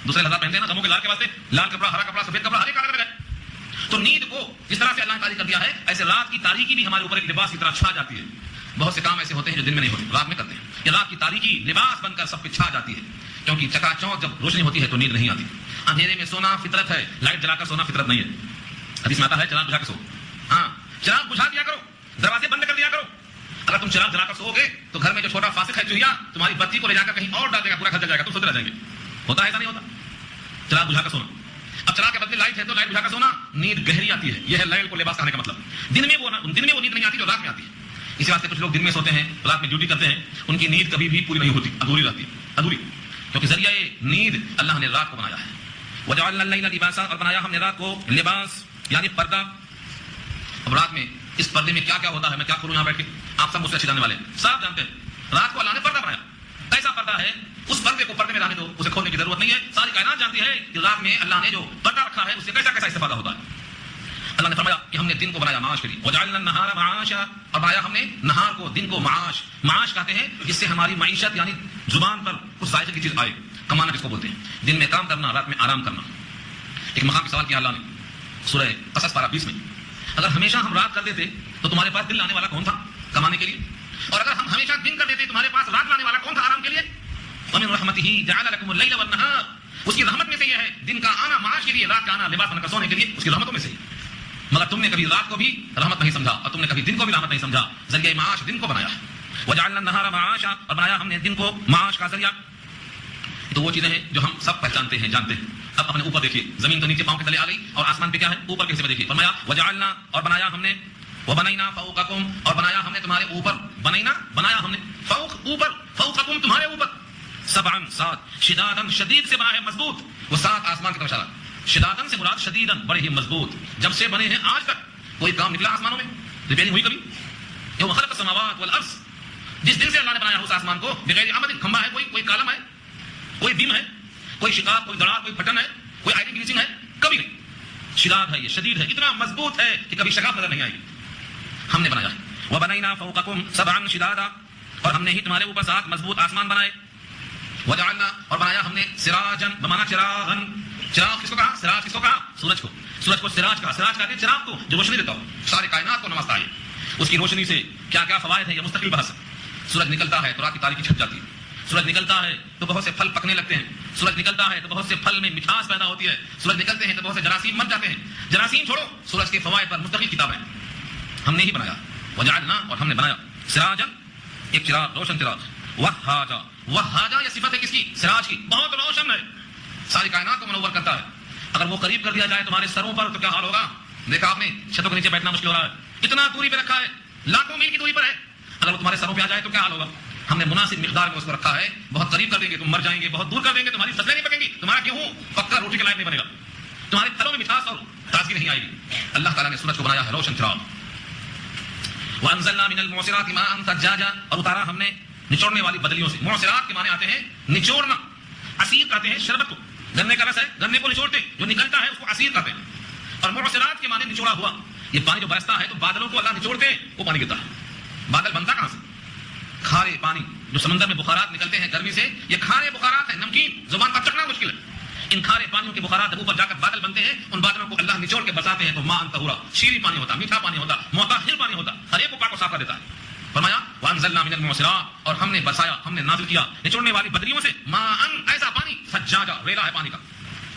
[SPEAKER 2] دوسرے لفظ پہنتے ہیں نا غموں کے اظہار کے واسطے، لال کپڑا، ہرا کپڑا، سفید کپڑا، ہر ایک کلر ہے. تو نیند کو جس طرح سے اللہ نے تعریف کر دیا ہے، ایسے رات کی تاریکی بھی ہمارے اوپر ایک لباس کی طرح چھا جاتی ہے. بہت سے کام ایسے ہوتے ہیں جو دن میں نہیں ہوتے، رات میں کرتے ہیں. یہ رات کی تاریکی لباس بن کر سب پہ چھا جاتی ہے. کیونکہ چکا چوک جب روشنی ہوتی ہے تو نیند نہیں آتی. اندھیرے میں سونا فطرت ہے، لائٹ جلا کر سونا فطرت نہیں ہے. حدیث میں آتا ہے چراغ بجھا کے سو. ہاں، چراغ بجھا دیا کرو، دروازے بند کر دیا کرو. اگر تم چراغ جلا کر سو گے تو گھر میں جو چھوٹا فاسق ہے چوہیا تمہاری بتی کو لے جا کر کہیں اور ڈال دے گا، پورا گھر جل جائے گا، تم سوتے رہ جائیں گے. ہوتا ہے ایسا نہیں ہوتا؟ چراغ بجھا کر سونا. اب چراغ کے بدلے لائٹ ہے تو لائٹ بجھا کر سونا، نیند گہری آتی ہے. یہ ہے لیل کو لباس کہنے کا مطلب. دن میں وہ نیند نہیں آتی جو رات میں آتی ہے. اسی واسطے کچھ لوگ دن میں سوتے ہیں، رات میں ڈیوٹی کرتے ہیں، ان کی نیند کبھی بھی پوری نہیں ہوتی، ادھوری رہتی ہے، ادھوری. کیونکہ ذریعہ نیند اللہ نے رات کو بنایا ہے. وجعلنا الليل لباسا، اور بنایا ہم نے رات کو لباس یعنی پردہ. اب رات میں اس پردے میں کیا کیا ہوتا ہے میں کیا کروں یہاں بیٹھ کے، آپ سب مجھ سے اچھے جاننے والے ہیں، صاحب جانتے ہیں. رات کو اللہ نے پردہ بنایا. کیسا پردہ ہے؟ اس پردے کو پردے میں رہنے دو، اسے کھولنے کی ضرورت نہیں ہے. ساری کائنات جانتی ہے کہ رات میں اللہ نے جو پردہ رکھا ہے اس سے کیسا کیسا استفادہ ہوتا ہے. اللہ نے فرمایا کہ ہم نے دن کو بنایا معاش کے لیے. وجعلنا النهار معاشا، اور بنایا ہم نے نہار کو، دن کو معاش. معاش کہتے ہیں جس سے ہماری معیشت یعنی زبان پر کچھ ذائقے کی چیز آئے. کمانا کس کو بولتے ہیں؟ دن میں کام کرنا، رات میں آرام کرنا. ایک مقام پہ سوال کیا اللہ نے سورہ قصص پارہ 20 میں، اگر ہمیشہ ہم رات کر دیتے تو تمہارے پاس دن لانے والا کون تھا کمانے کے لیے؟ اور اگر ہم ہمیشہ دن کر دیتے تمہارے پاس رات لانے والا کون تھا آرام کے لیے؟ وَمِن رَحْمَتِهِ جَعَلَ لَكُمُ اللَّيْلَ وَالنَّهَارَ، اس کی رحمت میں سے یہ ہے دن کا آنا معاش کے لیے، رات کا آنا لباس بن کر سونے کے لیے، اس کی رحمتوں میں سے. مگر تم نے کبھی رات کو بھی رحمت نہیں سمجھا اور تم نے کبھی دن کو بھی رحمت نہیں سمجھا. ذریعہ معاش دن کو بنایا ہے. وَجَعَلْنَا النَّهَارَ مَعَاشًا، اور بنایا ہم نے دن کو معاش کا ذریعہ. تو وہ چیزیں ہیں جو ہم سب پہچانتے ہیں، جانتے ہیں. اب اپنے اوپر دیکھیے، زمین تو نیچے پاؤں کے تلے آ گئی اور آسمان پہ کیا ہے؟ اوپر کے حصے میں دیکھیے. فرمایا وجعلنا، اور بنایا ہم نے، وبنینا فوقکم، اور بنایا ہم نے تمہارے اوپر، بنینا بنایا ہم نے، فوق اوپر، فوقکم تمہارے اوپر، سبعا سات، شدادن شدید سے بنا ہے مضبوط. وہ سات آسمان کی طرف اشارہ. شدادن سے مراد شدیدن بڑے ہی مضبوط. جب سے بنے ہیں آج تک کوئی کام نکلا آسمانوں میں؟ ریپیئرنگ ہوئی کبھی؟ یوم خلق السماوات والارض، جس دن سے اللہ نے بنایا اس آسمان کو، بغیر عمد، کھمبا ہے کوئی کالم ہے، کوئی بیم ہے، کوئی شکاف، کوئی دراڑ، کوئی پھٹن ہے، کوئی آئرن گریسنگ ہے؟ کبھی نہیں. شداد ہے، یہ شدید ہے، اتنا مضبوط ہے کہ کبھی شکاف نظر نہیں آئے گی. ہم نے بنایا ہے. وبنینا فوقکم سبعا شدادا، اور ہم نے ہی تمہارے اوپر سات مضبوط آسمان بنائے. وجعلنا، اور بنایا ہم نے سراجن بمانا چراغن. چراغ کس کو کہا؟ سراج کس کو کہا؟ سورج کو. سورج کو سراج کہا. سراج کہتے ہیں چراغ کو جو روشنی دیتا ہو، ساری کائنات کو نمازتا ہے. اس کی روشنی سے کیا کیا فوائد ہیں یہ مستقل بحث. سورج نکلتا ہے تو رات کی تاریکی چھپ جاتی ہے. سورج نکلتا ہے تو بہت سے پھل پکنے لگتے ہیں. سورج نکلتا ہے تو بہت سے پھل میں مٹھاس پیدا ہوتی ہے. سورج نکلتے ہیں تو بہت سے جراثیم مر جاتے ہیں. جراثیم چھوڑو، سورج کے فوائد پر مستقل کتاب ہے. ہم نے ہی بنایا. وجعلنا، اور ہم نے بنایا، سراجن ایک چراغ، روشن چراغ. وہاجا، وہاجا یہ صفت ہے کس کی؟ سراج کی. بہت روشن ہے، ساری کائنات کو منور کرتا ہے. اگر وہ قریب کر دیا جائے تمہارے سروں پر تو کیا حال ہوگا؟ دیکھا آپ نے چھتوں کے نیچے بیٹھنا مشکل ہو رہا ہے، اتنا دوری پہ رکھا ہے، لاکھوں میل کی دوری پر ہے. اگر وہ تمہارے سروں پہ آ جائے تو کیا حال ہوگا؟ ہم نے مناسب مقدار میں اس کو رکھا ہے. بہت قریب کر دیں گے تم مر جائیں گے، بہت دور کر دیں گے تمہاری فصلیں نہیں پکیں گی، تمہارا گیہوں پکا روٹی کے لائق نہیں بنے گا، تمہارے پھلوں میں مٹھاس اور تازگی نہیں آئے گی. اللہ تعالیٰ نے سورج کو بنایا ہے روشن چراغ. وانزلنا من المعصرات ماء ثجاجا، اور اتارا ہم نے نچوڑنے والی بدلیوں سے. معصرات کے معنی آتے ہیں نچوڑنا. عصیر کہتے ہیں شربت کو، گنے کا رس ہے، گنے کو نچوڑتے جو نکلتا ہے اس کو عصیر کہتے ہیں. اور معصرات کے معنی نچوڑا ہوا. یہ پانی جو برستا ہے تو بادلوں کو اللہ نچوڑتے ہیں، وہ پانی گرتا ہے. بادل بنتا کہاں سے؟ کھارے پانی جو سمندر میں بخارات نکلتے ہیں گرمی سے، یہ کھارے بخارات ہیں، نمکین، زبان پر چکھنا مشکل ہے. ان کھارے پانیوں کے بخارات جب اوپر جا کر بادل بنتے ہیں، ان بادلوں کو اللہ نچوڑ کے برساتے ہیں تو ماء طہورا، شیریں پانی ہوتا، میٹھا پانی ہوتا، مطہر پانی ہوتا، ہر ایک کو پاک و صاف کر دیتا ہے. فرمایا وانزلنا من المعصرات، اور ہم نے برسایا، ہم نے نازل کیا نچوڑنے والی بدریوں سے، ماء ایسا پانی، ثجاجا ریلا ہے پانی کا.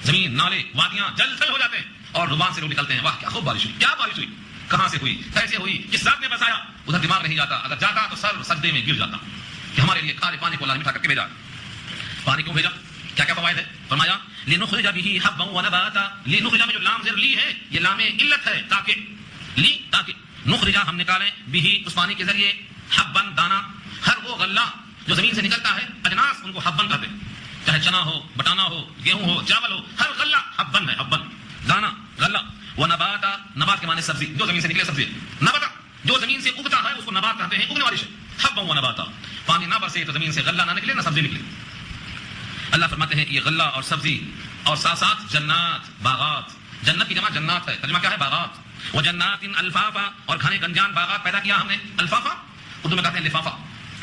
[SPEAKER 2] زمین، نالے، وادیاں جل تھل ہو جاتے ہیں اور زبان سے لوگ نکلتے ہیں. واہ کیا خوب بارش ہوئی، کیا بارش ہوئی، کہاں سے ہوئی، کیسے ہوئی، کس ذات نے برسایا؟ ادھر دماغ نہیں جاتا، اگر جاتا تو سر سجدے میں گر جاتا کہ ہمارے لیے کھارے پانی کو اللہ نے میٹھا کر کے بھیجا. پانی کیوں بھیجا؟ کیا کیا فوائد ہے؟ فرمایا لنخرج به حبا ونباتا. لنخرج میں جو لام زیر لی ہے یہ لام علت ہے، تاکہ لی، تاکہ نخرج ہم نکالیں به اس پانی کے ذریعے حبا دانا. ہر وہ غلہ جو زمین سے نکلتا ہے، اجناس ان کو حبا کہتے ہیں، چاہے چنا ہو، بٹانا ہو، گیہوں ہو، چاول ہو، ہر غلہ حبا ہے، حبا دانا، غلہ. ونباتا، نبات کے معنی سبزی، جو زمین سے نکلے سبزی. نباتا جو زمین سے اگتا ہے اس کو نبات کہتے ہیں، اگنے والی شے. حبا ونباتا، پانی نہ برسے تو زمین سے غلہ نہ نکلے، نہ سبزی نکلے. اللہ فرماتے ہیں کہ یہ غلہ اور سبزی اور ساتھ ساتھ جنات، باغات. جنت کی جمع جنات ہے، ترجمہ کیا ہے؟ باغات. وجنات الفافا، اور گھنے گنجان باغات پیدا کیا ہم نے. الفافا اردو میں کہتے ہیں لفافہ.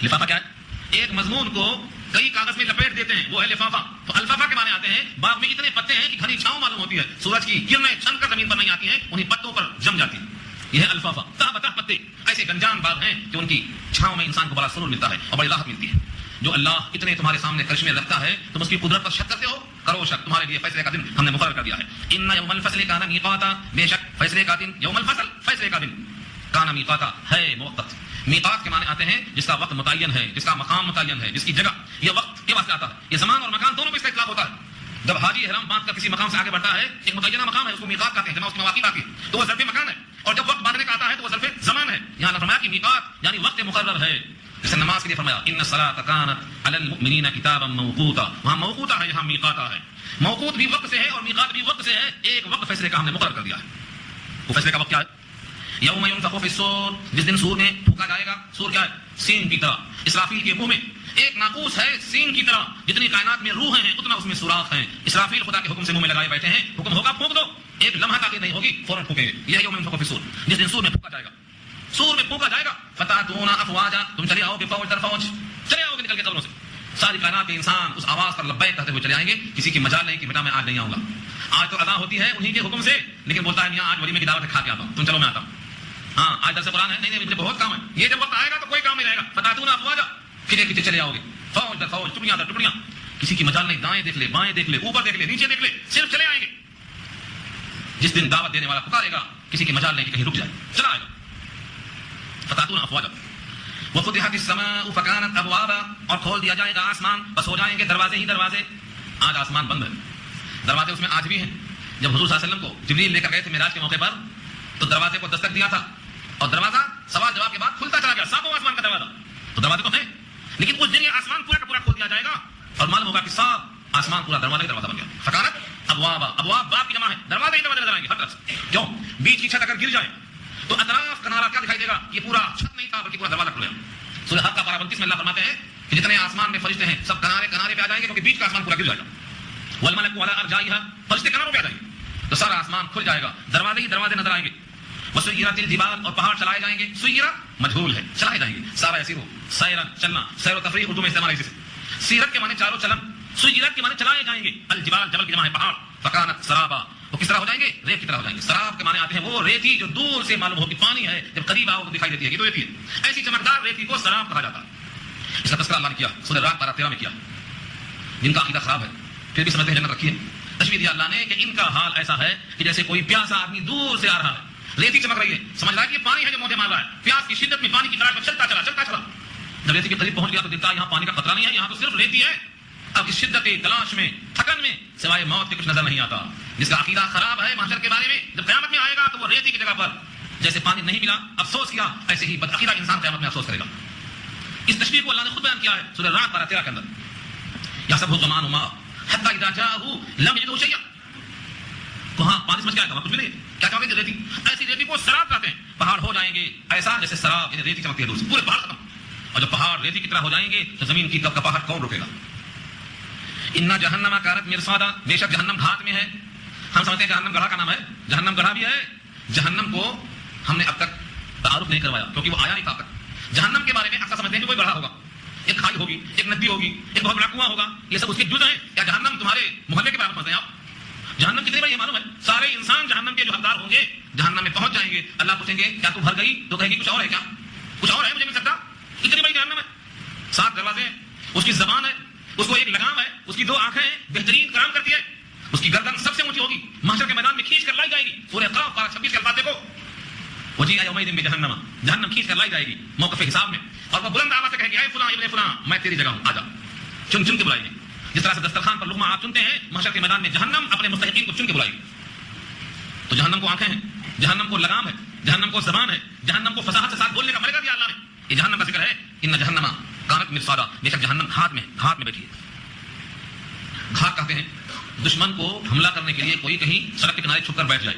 [SPEAKER 2] لفافہ کیا ہے؟ ایک مضمون کو کئی کاغذ میں لپیٹ دیتے ہیں، وہ ہے لفافہ. تو الفافہ کے معنی آتے ہیں باغ میں اتنے پتے ہیں کہ گھنی چھاؤں معلوم ہوتی ہے، سورج کی کرنیں چھن کر زمین پر نہیں آتی ہیں، انہیں پتوں پر جم جاتی ہیں. یہ ہے الفافہ. تہ بتہ پتے، ایسے گنجان باغ ہیں کہ ان کی چھاؤں میں انسان کو بڑا سرور ملتا ہے اور بڑی راحت ملتی ہے. جو اللہ اتنے تمہارے سامنے کرشمے رکھتا ہے، تم اس کی قدرت پر شک کرتے ہو؟ کرو شک، تمہارے لیے فیصلے کا دن ہم نے مقرر کر دیا ہے. ان یوم الفصل کان میقاتا، بے شک فیصلے کا دن، یوم الفصل فیصلے کا دن کانا میقاتا ہے موقت. میقات کے معنی آتے ہیں جس کا وقت متعین ہے, جس کا مقام متعین ہے, جس کی جگہ. یہ وقت کے واسطے آتا ہے, یہ زمان اور مکان دونوں پہ اس کا اطلاق ہوتا ہے. جب حاجی احرام باندھ کر کسی مقام سے آگے بڑھتا ہے, ایک متعینہ مقام ہے, اس کو میقات کہتے ہیں, جہاں اس کی مواقیت آتی ہے, تو وہ ظرف مکان ہے. اور جب وقت باندھنے کا آتا ہے تو وہ ظرف زمان ہے. یہاں فرمایا کہ میقات یعنی وقت مقرر ہے. جیسے نماز کے لیے فرمایا ان الصلاۃ کانت علی المؤمنین کتابا موقوتا, وہاں موقوتا ہے, یہاں میقاتا ہے. موقوت بھی وقت سے ہے اور میقات بھی وقت سے ہے. ایک وقت فیصلے کا ہم نے مقرر کر دیا ہے. وہ فیصلے کا وقت کیا ہے؟ یوم ينفخ في الصور, جس دن سور میں پھونکا جائے گا. سور کیا ہے؟ سین کی طرح. اسرافیل کے منہ میں ایک ناقوس ہے سین کی طرح. جتنی کائنات میں روحیں ہیں اتنا اس میں سوراخ ہیں. اسرافیل خدا کے حکم سے منہ میں لگائے بیٹھے ہیں. حکم ہوگا پھونک دو, ایک لمحہ تاخیر نہیں ہوگی, فوراً پھونکیں گے. یہ یوم ينفخ في الصور, جس دن سور میں پھونکا جائے گا. سور میں پھونکا جائے گا. فتاتون افواجا, تم چلے آؤ گے فوج در فوج, چلے آؤ گے نکل کے قبروں سے. ساری کائنات کے انسان اس آواز پر لبیک کہتے ہوئے چلے آئیں گے. کسی کی مجال نہیں کہ بیٹا میں آج نہیں آؤں گا. آج تو ادا ہوتی ہے انہی کے حکم سے, لیکن بولتا ہے میاں آج ولیمے کی دعوت کھا کے آتا ہوں, تم چلو میں آتا ہوں. ہاں آج درس قرآن ہے, نہیں مجھے بہت کام ہے. یہ جب وقت آئے گا تو کوئی کام نہیں رہے گا. فتاتون افواجا, کھچے کھچے چلے آؤ گے فوج در فوج, ٹکڑیاں در ٹکڑیاں. کسی کی مجال نہیں, دائیں دیکھ لے, بائیں دیکھ لے, اوپر دیکھ لے, نیچے دیکھ لے, صرف چلے آئیں گے. جس دن دعوت دینے والا پکارے گا, کسی کی مجال نہیں کہ کہیں رک جائے, چلا آئے گا. فتاتون افواجا وفتحت السماء فكانت ابوابا, اور کھول دیا جائے گا آسمان, بس ہو جائیں گے دروازے ہی دروازے. آج آسمان بند ہے, دروازے اس میں آج بھی ہیں. جب حضور صلی اللہ علیہ وسلم کو جبریل لے کر گئے تھے معراج کے موقع پر, تو دروازے کو دستک دیا تھا, اور دروازہ سوال جواب کے بعد کھلتا چلا گیا. ساتوں آسمان کا دروازہ, تو دروازے تو ہیں, لیکن اس دن یہ آسمان پورا کا پورا کھول دیا جائے گا, اور معلوم ہوگا کہ صاحب آسمان پورا دروازہ ہی دروازہ بن گیا. فکانت ابوابا, ابواب باب کی جمع ہے, دروازے ہی دروازے نظر آئیں گے ہر طرف سے. کیوں؟ بیچ کی چھت اگر گر جائے تو اطراف کنارہ کیا دکھائی دے گا؟ یہ پورا چھت نہیں تھا بلکہ پورا دروازہ کھل گیا. سورہ حق کا پارہ 29 میں اللہ فرماتے ہیں کہ جتنے آسمان میں فرشتے ہیں سب کنارے کنارے پہ آ جائیں گے, کیونکہ بیچ کا آسمان پورا گر جائے گا. والملک علی ارجائها, فرشتے کناروں پہ آ جائیں گے, تو سارا آسمان کھل جائے گا, دروازے ہی دروازے نظر آئیں گے. وسیرت الجبال, اور پہاڑ چلائے جائیں گے. سیرہ مجہول ہے, چلائے جائیں گے. سارا یسیرو, سیرا چلنا, سیر و تفریح اردو میں استعمال ہے اسی سے. سیرت کے معنی چاروں چلن, سیرت کے معنی چلائے جائیں گے. الجبال جبل کی جمع ہے پہاڑ. فکانت سرابا, وہ کس طرح ہو جائیں گے؟ ریت کی طرح ہو جائیں گے. سراب کے معنی آتے ہیں وہ ریتی جو دور سے معلوم ہوتی پانی ہے, جب قریب آؤ تو دکھائی دیتی ہے, یہ تو ریتی ہے. ایسی چمکدار ریتی کو سراب کہا جاتا ہے. اس کا تذکرہ اللہ نے کیا سورہ رات پارہ 13 میں کیا. جن کا عقیدہ خراب ہے پھر بھی سمجھتے ہیں جنت رکھی ہے. تشبیہ دیا اللہ نے کہ ان کا حال ایسا ہے کہ جیسے کوئی پیاسا آدمی دور سے آ رہا ہے, ریتی چمک رہی ہے, سمجھ رہا ہے کہ یہ پانی ہے جو موجے مار رہا ہے. پیاس کی شدت میں پانی کی طرح چلتا چلا. جب ریتی کے قریب پہنچ گیا تو دیکھتا یہاں پانی کا خطرہ نہیں ہے, یہاں تو صرف ریتی ہے. اب اس شدت تلاش میں, تھکن میں سوائے موت کے کچھ نظر نہیں آتا. جس کا عقیدہ خراب ہے محشر کے بارے میں, جب قیامت میں آئے گا تو وہ ریتی کی جگہ پر جیسے پانی نہیں ملا افسوس کیا, ایسے ہی بدعقیدہ انسان قیامت میں افسوس کرے گا. اس تشبیہ کو اللہ نے خود بیان کیا ہے سورہ رات پارہ 13 کے اندر. یحسبہ الظمآن ماء حتی اذا جاءہ لم یجدہ شیئا, وہاں پانی سمجھ کے آئے گا, وہاں کچھ بھی نہیں. کیا کہتے ہیں ریتی, ایسی ریتی کو سراب کہتے ہیں. پہاڑ ہو جائیں گے ایسا جیسے سراب, یعنی ریتی چمکتی ہے دور سے, پورے پہاڑ ختم. اور جب پہاڑ ریتی کی طرح ہو جائیں گے تو زمین کی کپاہٹ کون روکے گا؟ اِنَّ جَهَنَّمَ كَانَتْ مِرْصَادًا, بے شک جہنم گھات میں ہے. ہم سمجھتے ہیں جہنم گڑھا کا نام ہے, جہنم گڑھا بھی ہے. جہنم کو ہم نے اب تک تعارف نہیں کروایا کیونکہ وہ آیا نہیں تھا اب تک. جہنم کے بارے میں اکثر سمجھتے ہیں کہ کوئی گڑھا ہوگا, ایک کھائی ہوگی, ایک ندی ہوگی, ایک بہت بڑا کنواں ہوگا, یہ سب اس کے جز ہیں. کیا جہنم تمہارے محلے کے بارے میں سمجھتے ہیں آپ؟ جہنم کتنے بڑی یہ معلوم ہے, سارے انسان جہنم کے جو حقدار ہوں گے جہنم میں پہنچ جائیں گے. اللہ پوچھیں گے کیا تو بھر گئی, تو کہے گی کچھ اور ہے, کیا کچھ اور ہے مجھے مل سکتا. اتنی بڑی جہنم ہے, 7 دروازے ہیں, اس کی زبان ہے, اس کو ایک لگام ہے, اس کی 2 آنکھیں ہیں, بہترین کام کرتی ہے, اس کی گردن سب سے اونچی ہوگی, محشر کے میدان میں کھینچ کر لائی جائے گی. سورہ قاف پارہ 26 کے الفاظ دیکھو, وجیء یومئذ بجہنم, جہنم کھینچ کر لائی جائے گی موقف حساب میں, اور وہ بلند آواز سے کہے گی اے فلاں ابن فلاں, میں تیری جگہ ہوں, آجا. چن چن کے بلائے گی, جس طرح سے دسترخوان پر لقمہ آپ چنتے ہیں, محشر کے میدان میں جہنم اپنے مستحقین کو چن کے بلائے گی. تو جہنم کو آنکھیں ہیں, جہنم کو لگام ہے, جہنم کو زبان ہے, جہنم کو فصاحت سے ساتھ بولنے کا ملکہ دیا اللہ نے. یہ جہنم کا ذکر ہے. ان جہنم کانت مرصادا, بے شک جہنم گھات میں بیٹھی ہے. گھات کہتے ہیں دشمن کو حملہ کرنے کے لیے کوئی کہیں سڑک کے کنارے چھپ کر بیٹھ جائے,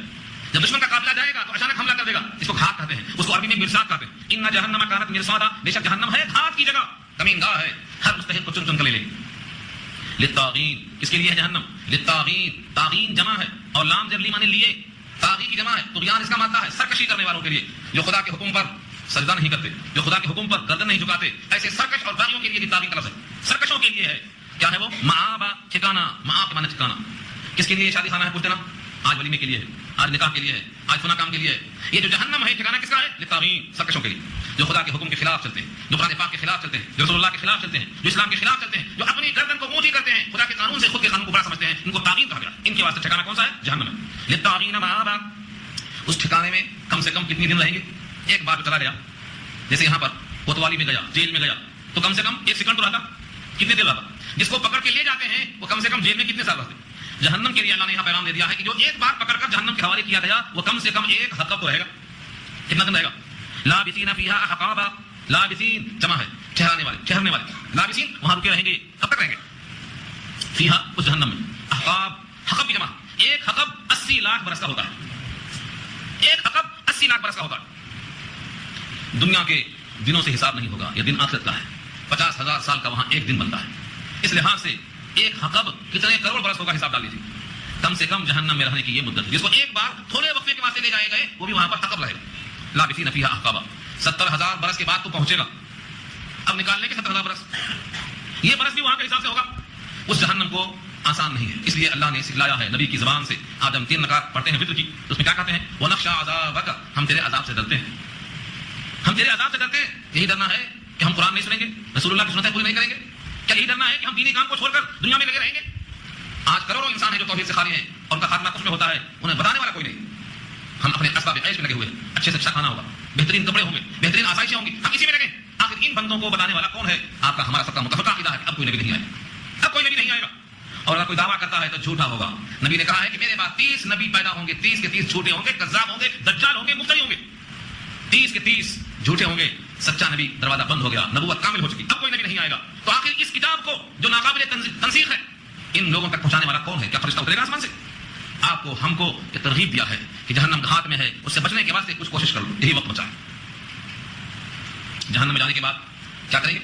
[SPEAKER 2] جب دشمن کا قافلہ جائے گا تو اچانک حملہ کر دے گا, اس کو گھات کہتے ہیں. اس کو عربی میں مرصاد کہتے ہیں. ان جہنم کانت مرصادا, بے شک جہنم ہے گھات کی جگہ, کمین گاہ ہے, ہر مستحق کو چن چن کر لے لے گی. للطاغین, کس کے لیے ہے جہنم؟ للطاغین, طاغین جمع ہے اور لام جر لی معنی لیے, طاغی کی جمع ہے. طغیان اس کا مادہ ہے, سرکشی کرنے والوں کے لیے, جو خدا کے حکم پر سجدہ نہیں کرتے, جو خدا کے حکم پر گردن نہیں جھکاتے, ایسے سرکش اور باغیوں کے لیے طاغی کا لفظ ہے. سرکشوں کے لیے ہے. کیا ہے وہ؟ مآبا, ٹھکانا. مآب کے معنی ٹھکانا. کس کے لیے شادی خانہ ہے پوچھتے نا, آج ولیمے کے لیے ہے, آج نکاح کے لیے ہے, آج فلاں کام کے لیے ہے. یہ جو جہنم ہے ٹھکانا کس کا ہے؟ للطاغین, سرکشوں کے لیے, جو خدا کے حکم کے خلاف چلتے ہیں, جو قرآن پاک کے خلاف چلتے ہیں, جو رسول اللہ کے خلاف چلتے ہیں, جو اسلام کے خلاف چلتے ہیں, جو اپنی گردن کو اونچی کرتے ہیں, خدا کے قانون سے خود کے قانون کو بڑا سمجھتے ہیں, ان کو طاغین کہا گیا. ان کے واسطے ٹھکانا کون سا ہے؟ جہنم ہے. للطاغین مآبا, اس ٹھکانے میں کم سے کم کتنی دن رہیں گے؟ ایک بار چلا گیا، جیسے یہاں پر کوتوالی میں گیا، جیل میں گیا، تو کم سے کم 1 سیکنڈ تو رہتا، کتنے دیر رہتا؟ جس کو پکڑ کے لے جاتے ہیں وہ کم سے کم جیل میں کتنے سال رہتے؟ جہنم کے لیے اللہ نے یہاں پیغام دے دیا ہے کہ جو ایک بار پکڑ کر جہنم کے حوالے کیا گیا وہ کم سے کم 1 حقب تو رہے گا. کتنا دن رہے گا؟ لابثین فیہا احقابا، لابثین جمع ہے ٹھہرانے والے، ٹھہرنے والے، لابثین وہاں رکے رہیں گے، کب تک رہیں گے؟ فیہا اس جہنم میں، احقاب حقب کی جمع، 1 حقب 80 لاکھ برس کا ہوتا ہے، 1 حقب 80 لاکھ برس کا ہوتا ہے. دنیا کے دنوں سے حساب نہیں ہوگا، یہ دن آخرت کا ہے. 50,000 سال کا وہاں ایک دن بنتا ہے. اس لحاظ سے 1 حقب کتنے کروڑ برس ہوگا حساب ڈال لیجیے. کم سے کم جہنم میں رہنے کی یہ مدت ہے، جس کو ایک بار تھوڑے وقفے کے واسطے لے جائے گئے وہ بھی وہاں پر حقب رہے گا. لابثین فیہا احقابا، 70,000 برس کے بعد تو پہنچے گا. اب نکال لیں کہ 70,000 برس، یہ برس بھی وہاں کے حساب سے ہوگا. اس جہنم کو آسان نہیں ہے، اس لیے اللہ نے سکھلایا ہے نبی کی زبان سے. آج ہم 3 رکعت پڑھتے ہیں فطر کی، اس میں کیا کہتے ہیں؟ وَنَخْشَىٰ عَذَابَكَ، ہم تیرے عذاب سے ڈرتے ہیں، ہم تیرے عذاب سے ڈرتے ہیں. یہی ڈرنا ہے کہ ہم قرآن نہیں سنیں گے، رسول اللہ کی سنتیں پوری نہیں کریں گے؟ کیا یہی ڈرنا ہے کہ ہم دینی کام کو چھوڑ کر دنیا میں لگے رہیں گے؟ آج کروڑوں انسان ہیں جو توحید سے خالی ہیں اور ان کا خاتمہ کچھ میں ہوتا ہے، انہیں بتانے والا کوئی نہیں. ہم اپنے اسباب عیش میں لگے ہوئے ہیں، اچھے سے اچھا کھانا ہوگا، بہترین کپڑے ہوں گے، بہترین آسائشیں ہوں گی، ہم اسی میں لگے. آخر ان بندوں کو بتانے والا کون ہے؟ آپ کا ہمارا سب کا متفقہ عقیدہ ہے کہ اب کوئی نبی نہیں آئے گا، اب کوئی نبی نہیں آئے گا. اور اگر کوئی دعویٰ کرتا ہے تو جھوٹا ہوگا. نبی نے کہا ہے کہ میرے بعد 30 نبی پیدا ہوں گے، 30 کے 30 جھوٹے ہوں گے، کذاب ہوں گے، دجال ہوں گے، مفتری ہوں گے. 30 کے 30 جھوٹے ہوں گے، سچا نبی دروازہ بند ہو گیا، نبوت کامل ہو چکی، اب کوئی نبی نہیں آئے گا. تو آخر اس کتاب کو جو ناقابل تنسیخ ہے، ان لوگوں تک پہنچانے والا کون ہے؟ کیا فرشتہ اترے گا آسمان سے؟ آپ کو ہم کو یہ ترغیب دیا ہے کہ جہنم ہاتھ میں ہے، اس سے بچنے کے واسطے کچھ کوشش کر لو، یہی وقت بچا ہے. جہنم میں جانے کے بعد کیا کریں گے؟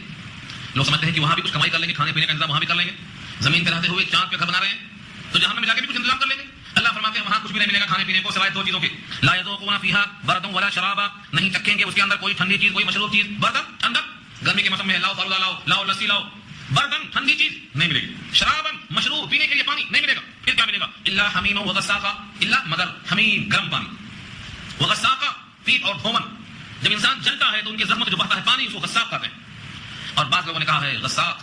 [SPEAKER 2] لوگ سمجھتے ہیں کہ وہاں بھی کچھ کمائی کر لیں گے، کھانے پینے کا انتظام وہاں بھی کر لیں گے. زمین پہ رہتے ہوئے چاند پہ گھر بنا رہے ہیں تو جہنم میں جا کے بھی کچھ انتظام کر لیں گے. اللہ فرماتے ہیں وہاں کچھ بھی نہیں ملے گا کھانے پینے کو سوائے 2 چیزوں کے. لا یذوقون فیہا بردا ولا شرابا، نہیں چکھیں گے اس کے اندر کوئی ٹھنڈی چیز، کوئی مشروب چیز. بردن ٹھنڈا، گرمی کے موسم میں لاؤ فالودہ لاؤ، لاؤ لسی لاؤ. بردن ٹھنڈی چیز نہیں ملے گی. شرابن مشروب پینے کے لیے پانی نہیں ملے گا. پھر کیا ملے گا؟ الا حمیم وغساقا، الا مگر حمیم گرم پانی، وغساقا پیپ اور دھومن. جب انسان جلتا ہے تو ان کے زخموں سے جو بہتا ہے پانی اس کو غساق کہتے ہیں. اور بعض لوگوں نے کہا ہے غساق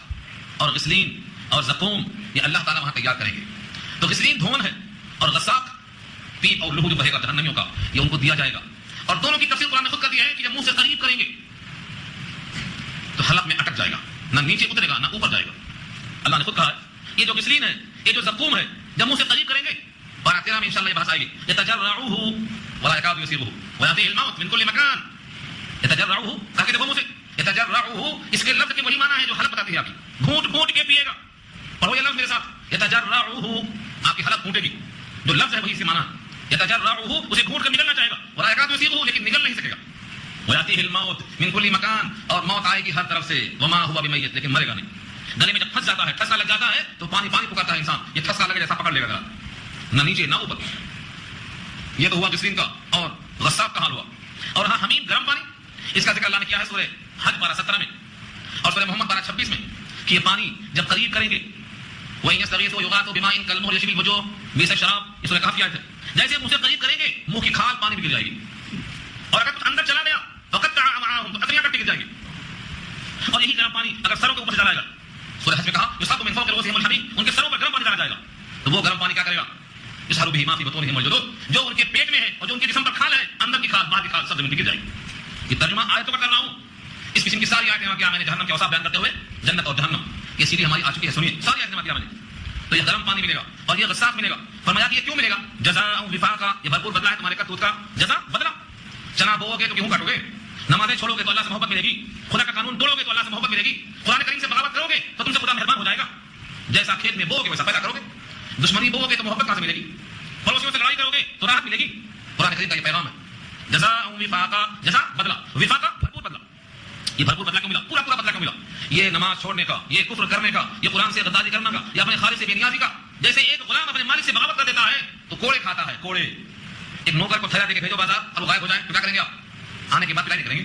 [SPEAKER 2] اور غسلین اور زقوم یہ اللہ تعالیٰ وہاں تیار کریں گے. تو غسلین دھون ہے اور غساق پیپ اور لہو جو بہے گا جہنمیوں کا یہ ان کو دیا جائے گا. اور دونوں کی تفسیر قرآن نے خود کر دی ہے کہ جب منہ سے قریب کریں گے تو حلق میں اٹک جائے گا، نہ نیچے اترے گا نہ اوپر جائے گا. اللہ نے خود کہا ہے یہ جو غسلین ہے، یہ جو زقوم ہے، جب منہ سے قریب کریں گے، پارہ 13 میں انشاءاللہ یہ بحث آئے گی. یتجرعوہ ولا یکاد یصیبہ ویاتیہ الموت من کل مکان. یتجرعوہ کہا کہ دیکھو منہ سے، یتجرعوہ اس کے لفظ کے وہی معنی ہے جو حلق بتاتی ہے آپ کی، گھونٹ گھونٹ کے پیے گا. پڑھو یہ لفظ میرے ساتھ، یتجرعوہ آپ کی حلق گھونٹے گی. جو لفظ ہے وہی اس کے معنی ہے، یتجرعوہ اسے گھونٹ کر نکلنا چاہے گا، ولا یکاد یصیبہ لیکن نکل نہیں سکے گا. ویاتیہ الموت من کل مکان اور موت آئے گی ہر طرف سے. وما ہوا بمیت لیکن مرے گا نہیں. گلے میں جب پھنس جاتا ہے، ٹھسا لگ جاتا ہے تو پانی پانی پکارتا ہے انسان، یہ ٹھسا لگے جیسا پکڑ لے گا، نہ نیچے نہ اوپر. یہ تو ہوا غسلین کا. اور غساق کا حال ہوا. اور ہاں حمیم گرم پانی، اس کا ذکر اللہ نے کیا ہے سورہ حج پارہ 17 میں اور سورہ محمد پارہ 26 میں کہ یہ پانی جب قریب کریں گے وَإِنْ يَسْتَغِيثُوا يُغَاثُوا بِمَاءٍ كَالْمُهْلِ يَشْوِي الْوُجُوهَ بِئْسَ الشَّرَابُ. یہ سورہ کہف کی آیت ہے. جیسے منہ سے قریب کریں گے منہ کی کھال پانی میں گر جائے گی، اور اگر کچھ اندر چلا گیا فَقَطَّعَ أَمْعَاءَهُمْ تو اتریاں کٹ گر جائیں گی. اور یہی گرم پانی اگر سروں کے اوپر چلا جائے گا، سورہ حج میں کہا يُصَبُّ مِنْ فَوْقِ رُؤُوسِهِمُ الْحَمِيمُ، ان کے سروں پر گرم پانی ڈالا جائے گا. تو وہ گرم پانی کیا کرے گا؟ يَسْحَرُ بِهِ مَا فِي بُطُونِهِمْ وَالْجُلُودُ، جو ان کے پیٹ میں ہے اور جو ان کے جسم پر کھال ہے، اندر کی کھال باہر کی کھال سب زمین پہ گر جائے گی. یہ ترجمہ آیتوں کا کر رہا ہوں. اس قسم کی ساری آیتیں کیا میں نے جہنم کے اوصاف بیان کرتے ہوئے جنت اور جہنم یہ سیدھی ہماری آ چکی ہے. سنیے ساری آیتیں کیا میں نے. تو یہ گرم پانی ملے گا اور یہ غساق ملے گا. فرمایا کہ یہ کیوں ملے گا؟ جزاء وفاقا، یہ بھرپور بدلہ ہے تمہارے کرتوت کا. جزا بدلہ، چنا بوؤ گے تو گیہوں کاٹو گے، نمازیں چھوڑو گے تو اللہ سے محبت ملے گی، خدا کا قانون توڑو گے تو اللہ سے محبت ملے گی، قرآن کریم سے بغاوت کرو گے تو تم سے خدا مہربان ہو جائے گا. جیسا کھیت میں بوؤ گے ویسا پیدا کرو گے. دشمنی بوؤ گے تو محبت کہاں سے ملے گی؟ پڑوسیوں سے لڑائی کرو گے تو راحت ملے گی. قرآن کریم کا یہ پیغام ہے. جزاء وفاقا، جزا بدلہ، وفاقا بھرپور بدلہ. یہ بھرپور بدلہ کیوں ملا؟ پورا پورا بدلہ کیوں ملا؟ یہ نماز چھوڑنے کا، یہ کفر کرنے کا، یہ قرآن سے غداری کرنے کا، یہ اپنے خالق سے بے نیازی کا. جیسے ایک غلام اپنے مالک سے بغاوت کر دیتا ہے تو کوڑے کھاتا ہے. کوڑے ایک نوکر کو تھیلا دے کے بھیجو بازار، اب وہ غائب ہو جائیں تو کیا کریں گے آپ؟ آنے کے بعد پٹائی کریں گے،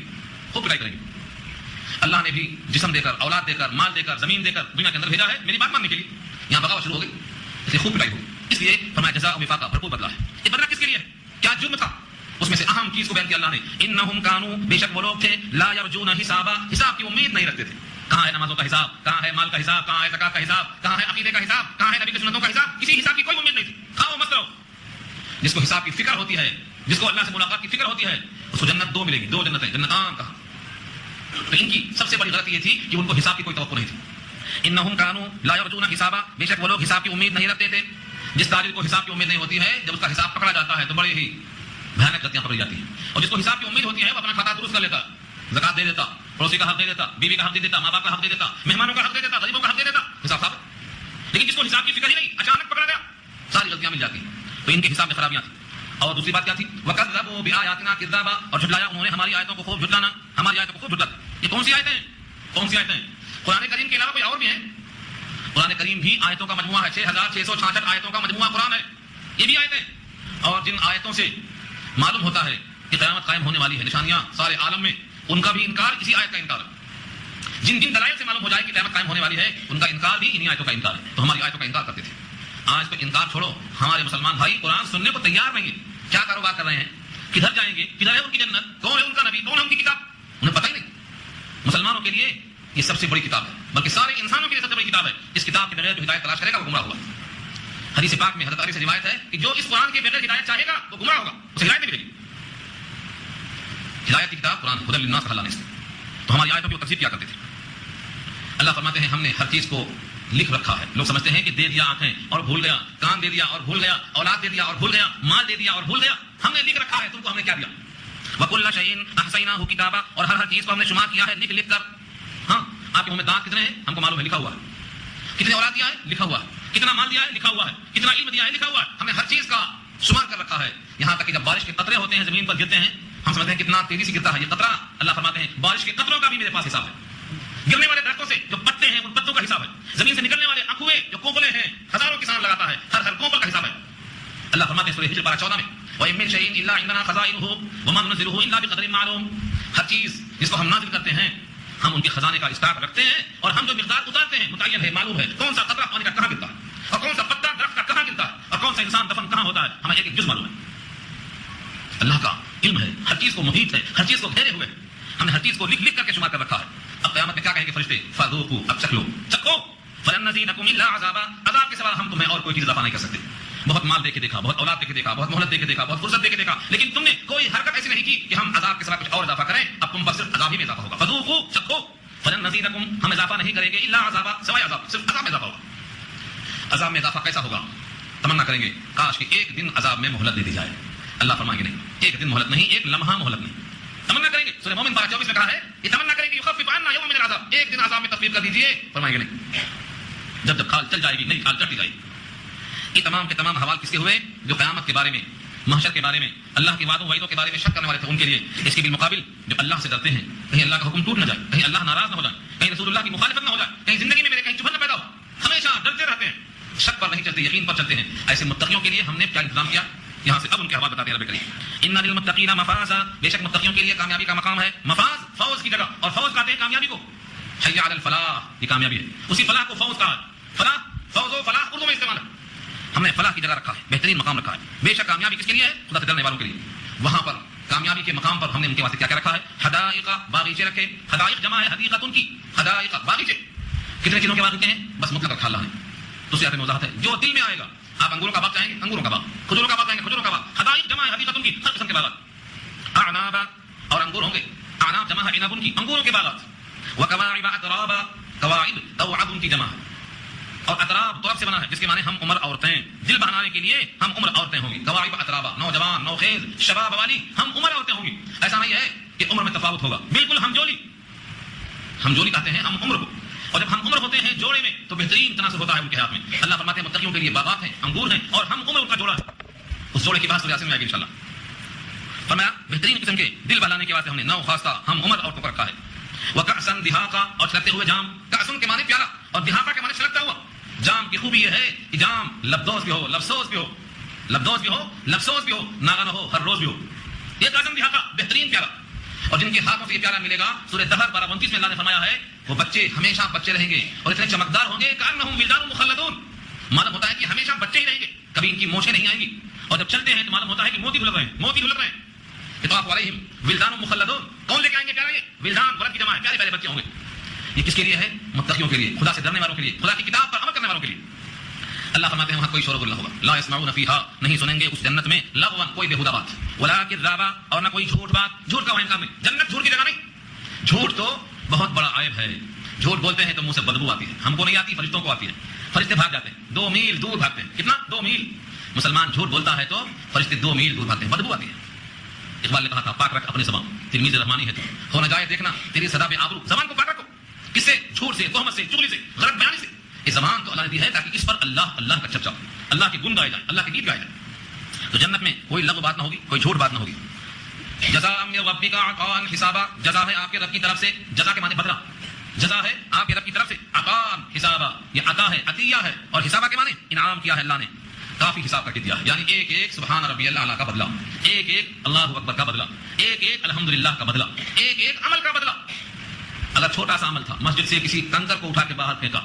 [SPEAKER 2] خوب پٹائی کریں گے. اللہ نے بھی جسم دے کر، اولاد دے کر، مال دے کر، زمین دے کر دنیا کے اندر بھیجا ہے میری بات ماننے کے لیے. یہاں بغاوت شروع ہو گئی، اس لیے خوب پٹائی ہوگی. اس لیے فرمایا جزاء وفاقا، بھرپور بدلہ ہے. یہ بدلہ کس کے لیے ہے؟ کیا جرم تھا؟ اس میں سے اہم چیز کو بیان کیا اللہ نے. انہم کانوا، بے شک وہ لوگ تھے، لا یرجون حسابا، حساب کی امید نہیں رکھتے تھے. کہاں ہے نمازوں کا حساب؟ کہاں ہے مال کا حساب؟ کہاں ہے زکات کا حساب؟ کہاں ہے عقیدے کا حساب؟ کہاں ہے نبی کی سنتوں کا حساب؟ کسی حساب کی کوئی امید نہیں تھی. کھاؤ مت کرو. جس کو حساب کی فکر ہوتی ہے، جس کو اللہ سے ملاقات کی فکر ہوتی ہے اس کو جنت 2 ملے گی، 2 جنتیں، جنتان کہا. تو ان کی سب سے بڑی غلطی یہ تھی کہ ان کو حساب کی کوئی توقع نہیں تھی. انہم کانوا لا یرجون حسابا، بے شک وہ لوگ حساب کی امید نہیں رکھتے تھے. جس تاجر کو حساب کی امید نہیں ہوتی ہے، جب اس کا حساب پکڑا جاتا ہے تو بڑی ہی بھیانک غلطیاں پکڑی جاتی ہیں. اور جس کو حساب کی امید ہوتی ہے وہ اپنا کھاتا درست کر لیتا، زکات دے دیتا، پڑوسی کا حق دے دیتا، بیوی کا حق دے دیتا، ماں باپ کا حق دے دیتا، مہمانوں کا حق دے دیتا، غریبوں کا حق دے دیتا، حساب صاحب. لیکن جس کو حساب کی فکر ہی نہیں، اچانک پکڑا گیا، ساری غلطیاں مل جاتی ہیں. تو ان کے حساب میں خرابیاں تھیں. اور دوسری بات کیا تھی؟ وَكَذَّبُوا بِآيَاتِنَا كِذَّابًا، اور جھٹلایا انہوں نے ہماری آیتوں کو خوب جھٹلانا، ہماری آیتوں کو خوب جھٹلانا. یہ کون سی آیتیں ہیں؟ کون سی آیتیں ہیں؟ قرآن کریم کے علاوہ کوئی اور بھی ہیں؟ قرآن کریم بھی آیتوں کا مجموعہ ہے، 6666 آیتوں کا مجموعہ قرآن ہے. یہ بھی آیتیں، اور جن آیتوں سے معلوم ہوتا ہے کہ قیامت قائم ہونے والی ہے، نشانیاں سارے عالم میں، ان کا بھی انکار اسی آیت کا انکار ہے. جن جن دلائل سے معلوم ہو جائے کہ قیامت قائم ہونے والی ہے، ان کا انکار بھی انہی آیتوں کا انکار ہے. تو ہماری آیتوں کا انکار کرتے تھے. آج تو انکار چھوڑو، ہمارے مسلمان بھائی قرآن سننے کو تیار نہیں ہیں. کیا کاروبار کر رہے ہیں؟ کدھر جائیں گے؟ کدھر ہے ان کی جنت؟ کون ہے ان کا نبی؟ کون ہے ان کی کتاب؟ انہیں پتہ ہی نہیں. مسلمانوں کے لیے یہ سب سے بڑی کتاب ہے، بلکہ سارے انسانوں کے لیے سب سے بڑی کتاب ہے. اس کتاب کے بغیر جو ہدایت تلاش کرے گا وہ گمراہ ہوگا. حدیث پاک میں حضرت علی سے روایت ہے کہ جو اس قرآن کے بغیر ہدایت چاہے گا وہ گمراہ ہوگا، اسے ہدایت نہیں ملے گی. ہدایت کی کتاب قرآن، ہدی للناس کہا اللہ نے. تو ہماری آیتوں کی وہ تفسیر کیا کرتے تھے. اللہ فرماتے ہیں ہم نے ہر چیز کو لکھ رکھا ہے. لوگ سمجھتے ہیں کہ دے دیا آنکھیں اور بھول گیا، کان دے دیا اور بھول گیا، اولاد دے دیا اور بھول گیا، مال دے دیا اور بھول گیا. ہم نے لکھ رکھا ہے، تم کو ہم نے کیا دیا؟ وَكُلَّ شَيْءٍ أَحْصَيْنَاهُ كِتَابًا، اور ہر چیز کو ہم نے شمار کیا ہے لکھ کر. ہاں، آپ کے منہ میں دانت کتنے ہیں ہم کو معلوم ہے، لکھا ہوا ہے. کتنے اولاد دیا ہے لکھا ہوا ہے، کتنا مال دیا ہے لکھا ہوا ہے، کتنا علم دیا ہے لکھا ہوا ہے. ہم نے ہر چیز کا شمار کر رکھا ہے. یہاں تک کہ جب بارش کے قطرے ہوتے ہیں زمین پر گرتے ہیں، ہم سمجھتے ہیں کتنا تیزی سے گرتا ہے یہ قطرہ. اللہ فرماتے ہیں بارش کے قطروں کا بھی میرے پاس حساب ہے. گرنے والے درختوں سے جو پتے ہیں ان پتوں کا حساب ہے. زمین سے نکلنے والے اخوے جو کوپلے ہیں، ہزاروں کسان لگاتا ہے، ہر کوپل کا حساب ہے. اللہ فرماتے ہیں سورہ ہجر پارہ 14 میں وَإِن مِّن شَيْءٍ إِلَّا عِندَنَا خَزَائِنُهُ وَمَا نُنَزِّلُهُ إِلَّا بِقَدْرٍ مَّعْلُومٍ. ہر چیز جس کو ہم نازل کرتے ہیں ہم ان کے خزانے کا اسٹاک رکھتے ہیں، اور ہم جو مقدار اتارتے ہیں متعین ہے، معلوم ہے کون سا قطرہ پانی کا کہاں گرتا ہے، اور کون سا پتا درخت کا کہاں گرتا ہے، اور کون سا انسان دفن کہاں ہوتا ہے. ہمیں ایک ایک جز معلوم ہے. اللہ کا علم ہے، ہر چیز کو محیط ہے، ہر چیز کو گھیرے ہوئے. ہم نے ہر چیز کو لکھ لکھ کر کے شمار کر رکھا ہے. اب قیامت میں کیا کہیں گے فرشتے؟ فذوقوا، اب چکھ لو، چکھو. فلن نزیدکم الا عذابا، عذاب کے سوا ہم تمہیں اور کوئی چیز اضافہ نہیں کر سکتے. بہت مال دے کے دیکھا، بہت اولاد دے کے دیکھا، بہت مہلت دے کے دیکھا، بہت فرصت دے کے دیکھا، لیکن تم نے کوئی حرکت ایسی نہیں کی کہ ہم عذاب کے سوا کچھ اور اضافہ کریں. اب تم پر صرف عذاب ہی میں اضافہ ہوگا. فذوقوا، چکھو. فلن نزیدکم، ہم اضافہ نہیں کریں گے الا عذابا، سوائے عذاب، صرف عذاب میں اضافہ ہوگا. عذاب میں اضافہ کیسا ہوگا؟ تمنا کریں گے کاش کہ ایک دن عذاب میں مہلت دے دی جائے. اللہ فرمائیں گے نہیں، ایک دن مہلت نہیں، ایک لمحہ مہلت نہیں. تمنا کریں گے، سورہ مومن پارہ 24 میں کہا ہے یہ تمنا کریں گے یخفف عنا یوم من العذاب، ایک دن عذاب میں تخفیف کر دیجیے. فرمائیں گے نہیں. جب جب کھال چل جائے گی، نہیں کھال چڑھ جائے گی. یہ تمام کے تمام حوال کس کے ہوئے؟ جو قیامت کے بارے میں، محشر کے بارے میں، اللہ کے وعدوں وعیدوں کے بارے میں شک کرنے والے تھے ان کے لیے. اس کے بالمقابل جو اللہ سے ڈرتے ہیں، کہیں اللہ کا حکم ٹوٹ نہ جائے، کہیں اللہ ناراض نہ ہو جائے، کہیں رسول اللہ کی مخالفت نہ ہو جائے، کہیں زندگی میں میرے کہیں چبھن نہ پیدا ہو، ہمیشہ ڈرتے رہتے ہیں، شک پر نہیں چلتے، یقین پر چلتے ہیں. ایسے متقیوں کے لیے ہم نے کیا انتظام کیا؟ یہاں سے اب ان کے حوال بتاتے ہیں رب کریم. ان للمتقین مفازا، بے شک متقیوں کے لیے کامیابی کا مقام ہے. مفاز فوز کی جگہ، اور فوز کہتے ہیں کامیابی کو. حی علی الفلاح، یہ کامیابی ہے. اسی فلاح کو فوز کہا ہے. فلاح، فوز و فلاح اردو میں استعمال ہے. ہم نے فلاح کی جگہ رکھا ہے، بہترین مقام رکھا ہے. بے شک کامیابی کس کے لیے ہے؟ خدا سے ڈرنے والوں کے لیے. وہاں پر کامیابی کے مقام پر ہم نے ان کے واسطے کیا کیا رکھا ہے؟ حدائق، باغیچے رکھے. حدائق جمع ہے حدیقۃ کی، حدائق باغیچے. کتنے چیزوں کے باغیچے ہیں؟ بس مطلق رکھا اللہ نے. دوسری آیت میں وضاحت ہے جو دل میں آئے گا. آپ انگوروں کا باغ چاہیں گے، انگوروں کا باغ. کھجوروں کا باغ چاہیں گے، کھجوروں کا باغ. حدائق جمع ہے حدیقۃ کی، ہر قسم کے باغات. اعناب، اور انگور ہوں گے. اعناب جمع ہے عنب کی، انگوروں کے باغات. وکواعب اترابا، قواعد توعب کی جمع ہے. اور اطراب طرف سے بنا ہے جس کے معنی ہم عمر عورتیں. دل بہلانے کے لیے ہم عمر عورتیں ہوں گی. قواعب اترابا، نوجوان، نوخیز، شباب والی، ہم عمر عورتیں ہوں گی. ایسا نہیں ہے کہ عمر میں تفاوت ہوگا، بالکل ہم جولی کہتے ہیں ہم عمر کو. اور جب ہم عمر ہوتے ہیں جوڑے میں تو بہترین تناسب ہوتا ہے ان کے ہاتھ میں. اللہ فرماتے ہیں متقیوں کے لیے باغات ہیں، انگور ہیں، اور ہم عمر ان کا جوڑا ہے. اس جوڑے کی بات سورہ یاسین میں آئے گی انشاءاللہ. فرمایا بہترین قسم کے دل بہلانے کے واسطے ہم نے نو خاصہ ہم عمر عورتوں کو رکھا ہے. وکأسن دہاقا، اور چھلکتے ہوئے جام. کأسن کے معنی پیارا، اور دہاقا کے معنی چھلکتا ہوا. جام کی خوبی یہ ہے کہ جام لبدوز بھی ہو، لفسوس بھی ہو، لبدوز بھی ہو، لفسوس بھی ہو، ناغہ نہ ہو، ہر روز بھی ہو. یہ کأسن دہاقا، بہترین پیارا. اور جن کے ہاتھوں سے یہ پیارا ملے گا، سورہ دہر 12:29 میں اللہ نے فرمایا ہے وہ بچے ہمیشہ بچے رہیں گے اور اتنے چمکدار ہوں گے کأنہم ولدان مخلدون. معلوم ہوتا ہے کہ ہمیشہ بچے ہی رہیں گے، کبھی ان کی موچیں نہیں آئیں گی. اور جب چلتے ہیں تو معلوم ہوتا ہے کہ موتی ڈھلک رہے ہیں، موتی ڈھلک رہے ہیں. یطاف علیہم ولدان مخلدون. کون لے کے آئیں گے پیارا؟ یہ ولدان، ولد کی جمع ہے، پیارے پیارے بچے ہوں گے. یہ کس کے لیے ہے؟ متقیوں کے لیے، خدا سے ڈرنے والوں کے لیے، خدا کی کتاب پر عمل کرنے والوں کے لیے. اللہ فرماتے ہیں وہاں کوئی شور و غل نہ ہوگا. لا يسمعون فيها, نہیں سنیں گے اس جنت میں لغوا, کوئی بےہودہ بات, ولا کذابا, اور نہ کوئی جھوٹ بات. جھوٹ کا وہاں امکان نہیں, جنت جھوٹ کی جگہ نہیں. جھوٹ تو بہت بڑا عیب ہے. جھوٹ بولتے ہیں تو منہ سے بدبو آتی ہے. ہم کو نہیں آتی, فرشتوں کو آتی ہے. فرشتے بھاگ جاتے ہیں, 2 میل دور بھاگتے ہیں. کتنا؟ 2 میل. مسلمان جھوٹ بولتا ہے تو فرشتے 2 میل دور بھاگتے ہیں, بدبو آتی ہے. اقبال نے کہا تھا پاک رکھ اپنی زبان, تلمیذ رحمانی ہے تو ہو نہ جائے دیکھنا تیری صدا بے آبرو. زبان کو پاک رکھو, کس سے؟ جھوٹ سے, تہمت سے, چغلی سے, غلط بیانی سے. یہ زبان تو اللہ نے دی ہے تاکہ اس پر اللہ کا چرچا, اللہ کے گن گائے جائے, اللہ کے گیت گائے جائے. تو جنت میں کوئی لغو بات نہ ہوگی, کوئی جھوٹ بات نہ ہوگی. جزاء من ربک عطاء حسابا, جزا ہے آپ کے رب کی طرف سے. جزا کے معنی بدلہ, جزا ہے آپ کے رب کی طرف سے. عطاء حسابا, یہ عطا ہے, عطیہ ہے. اور حسابہ کے معنی انعام کیا ہے اللہ نے, کافی حساب کر کے دیا ہے. یعنی ایک ایک سبحان ربی اللہ کا بدلہ, ایک ایک اللہ اکبر کا بدلہ, ایک ایک الحمدللہ کا بدلہ, ایک ایک عمل کا بدلہ. اگر چھوٹا سا عمل تھا, مسجد سے کسی کنکر کو اٹھا کے باہر پھینکا,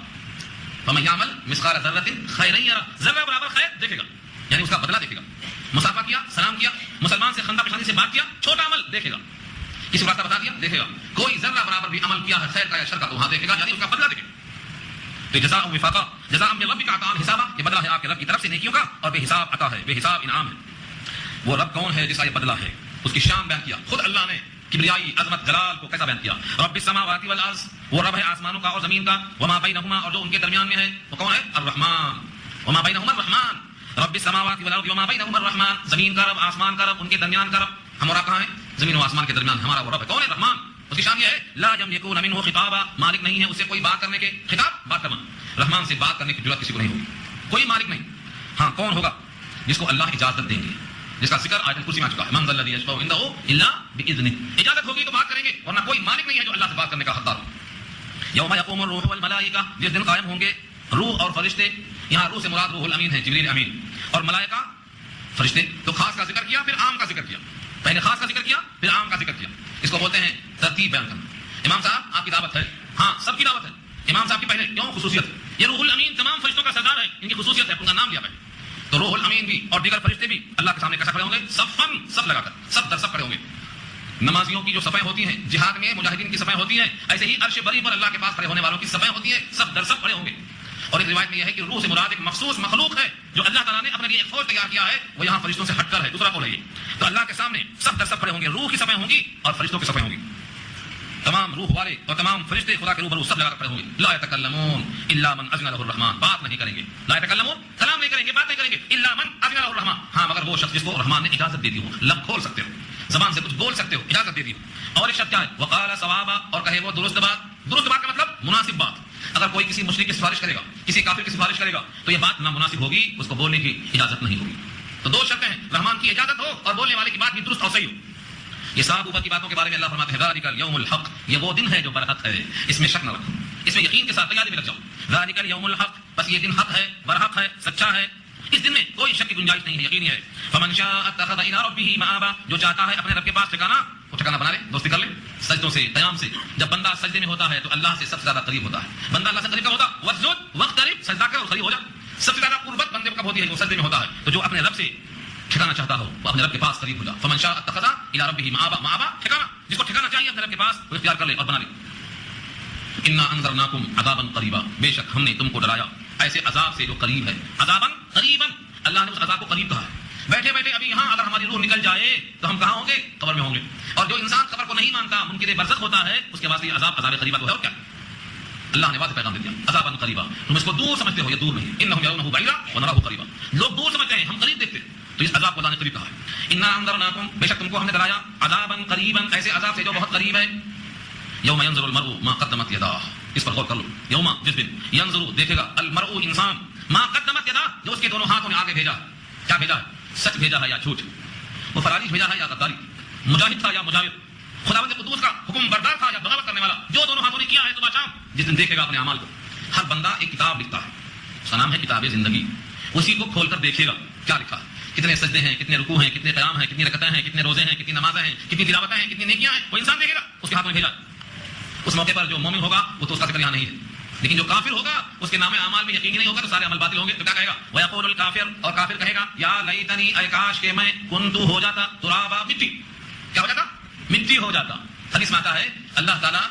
[SPEAKER 2] فمن یعمل مثقال ذرۃ خیرا یرہ, ذرہ برابر خیر دیکھے گا, یعنی اس کا بدلہ دیکھے گا. مصافحہ کیا, سلام کیا, مسلمان سے خندہ پیشانی سے بات کیا, چھوٹا عمل دیکھے گا. کسی کو راستہ بتا دیا دیکھے گا. کوئی ذرہ برابر بھی عمل کیا ہے خیر کا یا شر کا تو وہاں دیکھے گا, یعنی اس کا بدلہ دیکھے گا. تو جزاء وفاقا, جزاء من ربک عطاء حسابا, یہ بدلہ ہے آپ کے رب کی طرف سے نیکیوں کا, اور بے حساب عطا ہے, بے حساب انعام ہے. وہ رب کون ہے جس کا یہ بدلہ ہے, اس کی شان بیان کیا. خود اللہ نے کبریائی, عظمت, جلال کو کیسا بیان کیا. رب السماوات والارض, وہ رب ہے آسمانوں کا اور زمین کا. وما بینہما, اور جو ان کے درمیان میں ہے وہ کون ہے؟ الرحمن. وما بینہما الرحمن, رب السماوات والارض وما بینہما الرحمن, زمین کا رب, آسمان کا رب, ان کے درمیان کا رب. ہمارا کہاں ہے؟ زمین و آسمان کے درمیان ہمارا وہ رب ہے. کون ہے؟ رحمان. اس کی شان یہ ہے لا یملکون منہ خطابا, مالک نہیں ہے اس سے کوئی بات کرنے کے. خطاب بات کرنا, رحمان سے بات کرنے کی ضرورت کسی کو نہیں ہوگی, کوئی مالک نہیں. ہاں کون ہوگا؟ جس کو اللہ اجازت دیں گے, جس کا ذکر آیت الکرسی میں آ چکا ہے. من ذا الذی یشفع عنده الا باذنہ, اجازت ہوگی تو بات کریں گے, ورنہ کوئی مالک نہیں ہے جو اللہ سے بات کرنے کا حقدار ہو. یوم یقوم الروح والملائکہ, جس دن قائم ہوں گے روح اور فرشتے. یہاں روح سے مراد روح الامین ہے, جبریل امین, اور ملائکہ فرشتے. تو خاص کا ذکر کیا پھر عام کا ذکر کیا, پہلے خاص کا ذکر کیا پھر عام کا ذکر کیا. اس کو بولتے ہیں ترتیب بیان کرنا. امام صاحب آپ کی دعوت ہے, ہاں سب کی دعوت ہے. امام صاحب کی پہلے کیوں خصوصیت, یہ روح الامین تمام فرشتوں کا سردار ہے, ان کی خصوصیت ہے, ان کا نام لیا پہلے. تو روح الامین بھی اور دیگر فرشتے بھی اللہ کے سامنے کیسا کھڑے ہوں گے؟ صفن, سب لگا کر, سب در سب کھڑے ہوں گے. نمازیوں کی جو صفیں ہوتی ہیں جہاد میں, مجاہدین کی صفیں ہوتی ہیں, ایسے ہی عرش بری پر اللہ کے پاس کھڑے ہونے والوں کی صفیں ہوتی ہیں, سب در سب کھڑے ہوں گے. اور ایک روایت میں یہ ہے کہ روح سے مراد ایک مخصوص مخلوق ہے جو اللہ تعالیٰ نے اپنے لیے ایک فوج تیار کیا ہے, وہ یہاں فرشتوں سے ہٹ کر ہے, دوسرا کون ہے یہ. تو اللہ کے سامنے سب در سب کھڑے ہوں گے, روح کی صفیں ہوں گی اور فرشتوں کی صفیں ہوں گی. تمام روح والے اور تمام فرشتے خدا کے روبرو سب لگا کر کھڑے ہوں گے. لا یتکلمون الا من اذن له الرحمن, بات نہیں کریں گے. لا یتکلمون, کلام نہیں کریں گے, بات نہیں کریں گے. الا من اذن له الرحمن, ہاں مگر وہ شخص جس کو رحمان نے اجازت دے دی ہو, لب کھول سکتے ہو, زبان سے کچھ بول سکتے ہو, اجازت دے دی ہو. اور ایک شرط کیا ہے؟ وقال ثوابا, اور کہے وہ درست بات. درست بات کا مطلب مناسب بات. اگر کوئی کسی مشرک کی سفارش کرے گا, کسی کافر کی سفارش کرے گا, تو یہ بات نامناسب ہوگی, اس کو بولنے کی اجازت نہیں ہوگی. تو 2 شرطیں ہیں, رحمان کی اجازت ہو اور بولنے والے کی بات بھی درست اور صحیح ہو. یہ صاحب اوپر کی باتوں کے بارے میں اللہ فرماتے ہیں ذالک الیوم الحق, یہ وہ دن ہے جو برحق ہے, اس میں شک نہ رکھو, اس میں یقین کے ساتھ تیاری میں لگ جاؤ. ذالک الیوم الحق, بس یہ دن حق ہے, برحق ہے, سچا ہے, اس دن میں کوئی شک کی گنجائش نہیں ہے, یقینی ہے. فمن شاء اتخذ الى ربه مآبا, جو چاہتا ہے اپنے رب کے پاس ٹھکانہ, وہ ٹھکانہ بنا لے, دوستی کر لے. سجدوں سے, قیام سے, جب بندہ سجدے میں ہوتا ہے تو اللہ سے سب سے زیادہ قریب ہوتا ہے. بندہ اللہ سے قریب کب ہوتا؟ واسجد واقترب, سجدہ کر اور قریب ہو جا. سب سے زیادہ قربت بندے کو کب ہوتی ہے؟ جو سجدے میں ہوتا ہے. تو جو اپنے رب سے ٹھکانا چاہتا ہو وہ اپنے رب کے پاس قریب ہو جا. فمن شاء اتخذ الى ربه مآبا, مآبا ٹھکانہ, جس کو ٹھکانا چاہیے اپنے رب کے پاس وہ اختیار کر لے اور بنا لے. انا انذرناکم عذابا قریبا, بے شک ہم نے تم کو ڈرایا ایسے عذاب سے جو قریب ہے. عذابا قریبا, اللہ نے اس عذاب کو قریب کہا ہے. بیٹھے بیٹھے ابھی یہاں اگر ہماری روح نکل جائے تو ہم کہاں ہوں گے؟ قبر میں ہوں گے. اور جو انسان قبر کو نہیں مانتا, منکر برزخ ہوتا ہے, اس کے واسطے عذاب قریبا تو ہے. اور کیا اللہ نے واضح پیغام دے دیا, عذابا قریبا. تم اس کو دور سمجھتے ہو, یہ دور نہیں. انہم یرونہ بعیدا ونراہ قریبا, لوگ دور سمجھتے ہیں, ہم قریب دیکھتے ہیں, تو اس عذاب کو اللہ نے قریب کہا ہے. انا انذرناکم, بے شک تم کو ہم نے ڈرایا, عذابا قریبا, ایسے عذاب سے جو بہت قریب ہے. یوم ینظر المرء ما قدمت یداہ, اس پر غور کر لو. یوم, جس دن, ینظر دیکھے گا, المرء انسان, ما قدمت یداہ, جو اس کے دونوں ہاتھوں نے آگے بھیجا. کیا بھیجا ہے؟ سچ بھیجا ہے یا جھوٹ, وہ فراری بھیجا ہے یا غداری, مجاہد تھا یا مجاہد, خداوند قدوس کا حکم بردار تھا یا بغاوت کرنے والا, جو دونوں ہاتھوں نے کیا ہے صبح شام. جس دن دیکھے گا اپنے اعمال کو. ہر بندہ ایک کتاب لکھتا ہے, اس کا نام ہے کتاب زندگی. اسی کو کھول کر دیکھے گا کیا لکھا ہے, کتنے سجدے ہیں, کتنے رکوع ہیں, کتنے قیام ہیں, کتنی رکعتیں ہیں, کتنے روزے ہیں, کتنی نمازیں ہیں, کتنی تلاوتیں ہیں, کتنی نیکیاں ہیں, وہ انسان دیکھے گا, اس کے ہاتھ میں بھیجا. اس موقع پر جو مومن ہوگا وہ تو اس کا ذکر یہاں نہیں ہے, لیکن جو کافر ہوگا اس کے نام اعمال میں یقین نہیں ہوگا, تو سارے عمل باطل ہوں گے. تو کیا کہے گا؟ وَيَقُولُ الْكَافِرُ, اور کافر کہے گا یا لیتنی, اے کاش کہ میں کنت ہو جاتا ترابا, مٹی. کیا ہو جاتا؟ مٹی ہو جاتا. حدیث میں آتا ہے اللہ تعالیٰ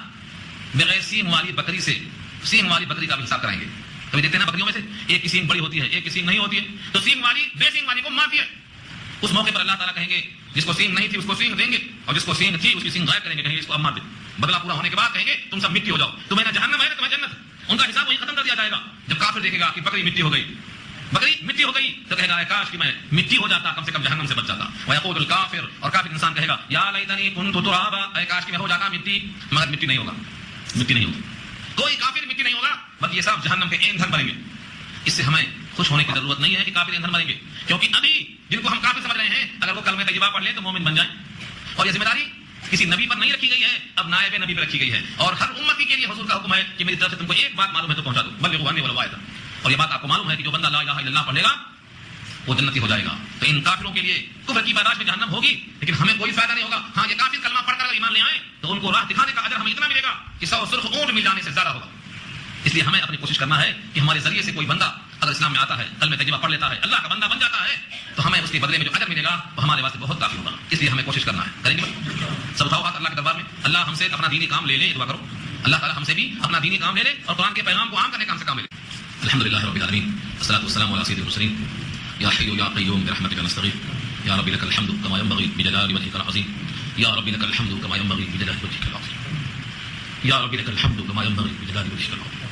[SPEAKER 2] بغیر سینگ والی بکری سے, سینگ والی بکری کا بھی حساب کرائیں گے. کبھی دیکھتے ہیں نا بکریوں میں سے ایک کی سینگ بڑی ہوتی ہے ایک کی سینگ نہیں ہوتی ہے، تو سینگ والی بے سینگ والی کو مارتی ہے. اس موقع پر اللہ تعالیٰ کہیں گے جس کو سینگ نہیں تھی اس کو سینگ دیں گے، اور جس کو سینگ تھی اس کی سینگ غائب کریں گے، کہیں گے اس کو اب مار دے. بدلہ پورا ہونے کے بعد کہیں گے تم سب مٹی ہو جاؤ، تمہیں نہ جہنم ہے نہ تمہیں جنت. ان کا حساب وہی ختم کر دیا جائے گا. جب کافر دیکھے گا کہ بکری مٹی ہو گئی، بکری مٹی ہو گئی، تو کہے گا کاش کہ میں مٹی ہو جاتا، کم سے کم جہنم سے بچ جاتا. ويقول الكافر، اور کافر انسان کہے گا یا لیتنی كنت ترابا، اے کاش کہ میں ہو جاتا مٹی. مگر مٹی نہیں ہوگا، مٹی نہیں ہوگا، کوئی کافر مٹی نہیں ہوگا، بلکہ یہ سب جہنم کے ایندھن بنیں گے. اس سے ہمیں خوش ہونے کی ضرورت نہیں ہے کہ کافر ایندھن بنیں گے، کیونکہ ابھی جن کو ہم کافر سمجھ رہے ہیں اگر وہ کلمہ طیبہ پڑھ لیں تو مومن بن جائیں. اور یہ ذمہ داری کسی نبی پر نہیں رکھی گئی ہے، اب نائب نبی پر رکھی گئی ہے. اور ہر امتی کے لیے حضور کا حکم ہے کہ میری طرف سے تم کو ایک بات معلوم ہے تو پہنچا دو، بلغوا عنی ولو آیۃ. اور یہ بات آپ کو معلوم ہے کہ جو بندہ لا الہ الا اللہ پڑھ لے گا وہ جنتی ہو جائے گا. تو ان کافروں کے لیے کفر کی پیدائش میں جہنم ہوگی، لیکن ہمیں کوئی فائدہ نہیں ہوگا. ہاں یہ کافر کلمہ پڑھ کر اگر ایمان لے آئے تو ان کو راہ دکھانے کا اجر ہمیں اتنا ملے گا کہ 100 سرخ اونٹ مل جانے سے زیادہ ہوگا. اس لیے ہمیں اپنی کوشش کرنا ہے کہ ہمارے ذریعے سے کوئی بندہ اگر اسلام میں آتا ہے، کلمہ طیبہ پڑھ لیتا ہے، اللہ کا بندہ بن جاتا ہے، تو ہمیں اس کے بدلے میں جو اجر ملے گا وہ ہمارے واسطے بہت کافی ہوگا. اس لیے ہمیں کوشش کرنا ہے. کریں گے سب اٹھاؤ ہاتھ اللہ کے دربار میں، اللہ ہم سے اپنا دینی کام لے لے. دعا کرو اللہ تعالیٰ ہم سے بھی اپنا دینی کام لے لے اور قرآن کے پیغام کو عام کرنے کا ہم سے کام لے لے. الحمدللہ رب العالمین، والصلاۃ والسلام علی سید المرسلین. یا حی یا قیوم برحمتک نستغیث. یا رب لک الحمد کما ينبغي بجلال وجهك العظیم. یا رب لک الحمد کما ينبغي بجلال وجهك العظیم. یا رب لک الحمد کما ينبغي بجلال وجهك العظیم.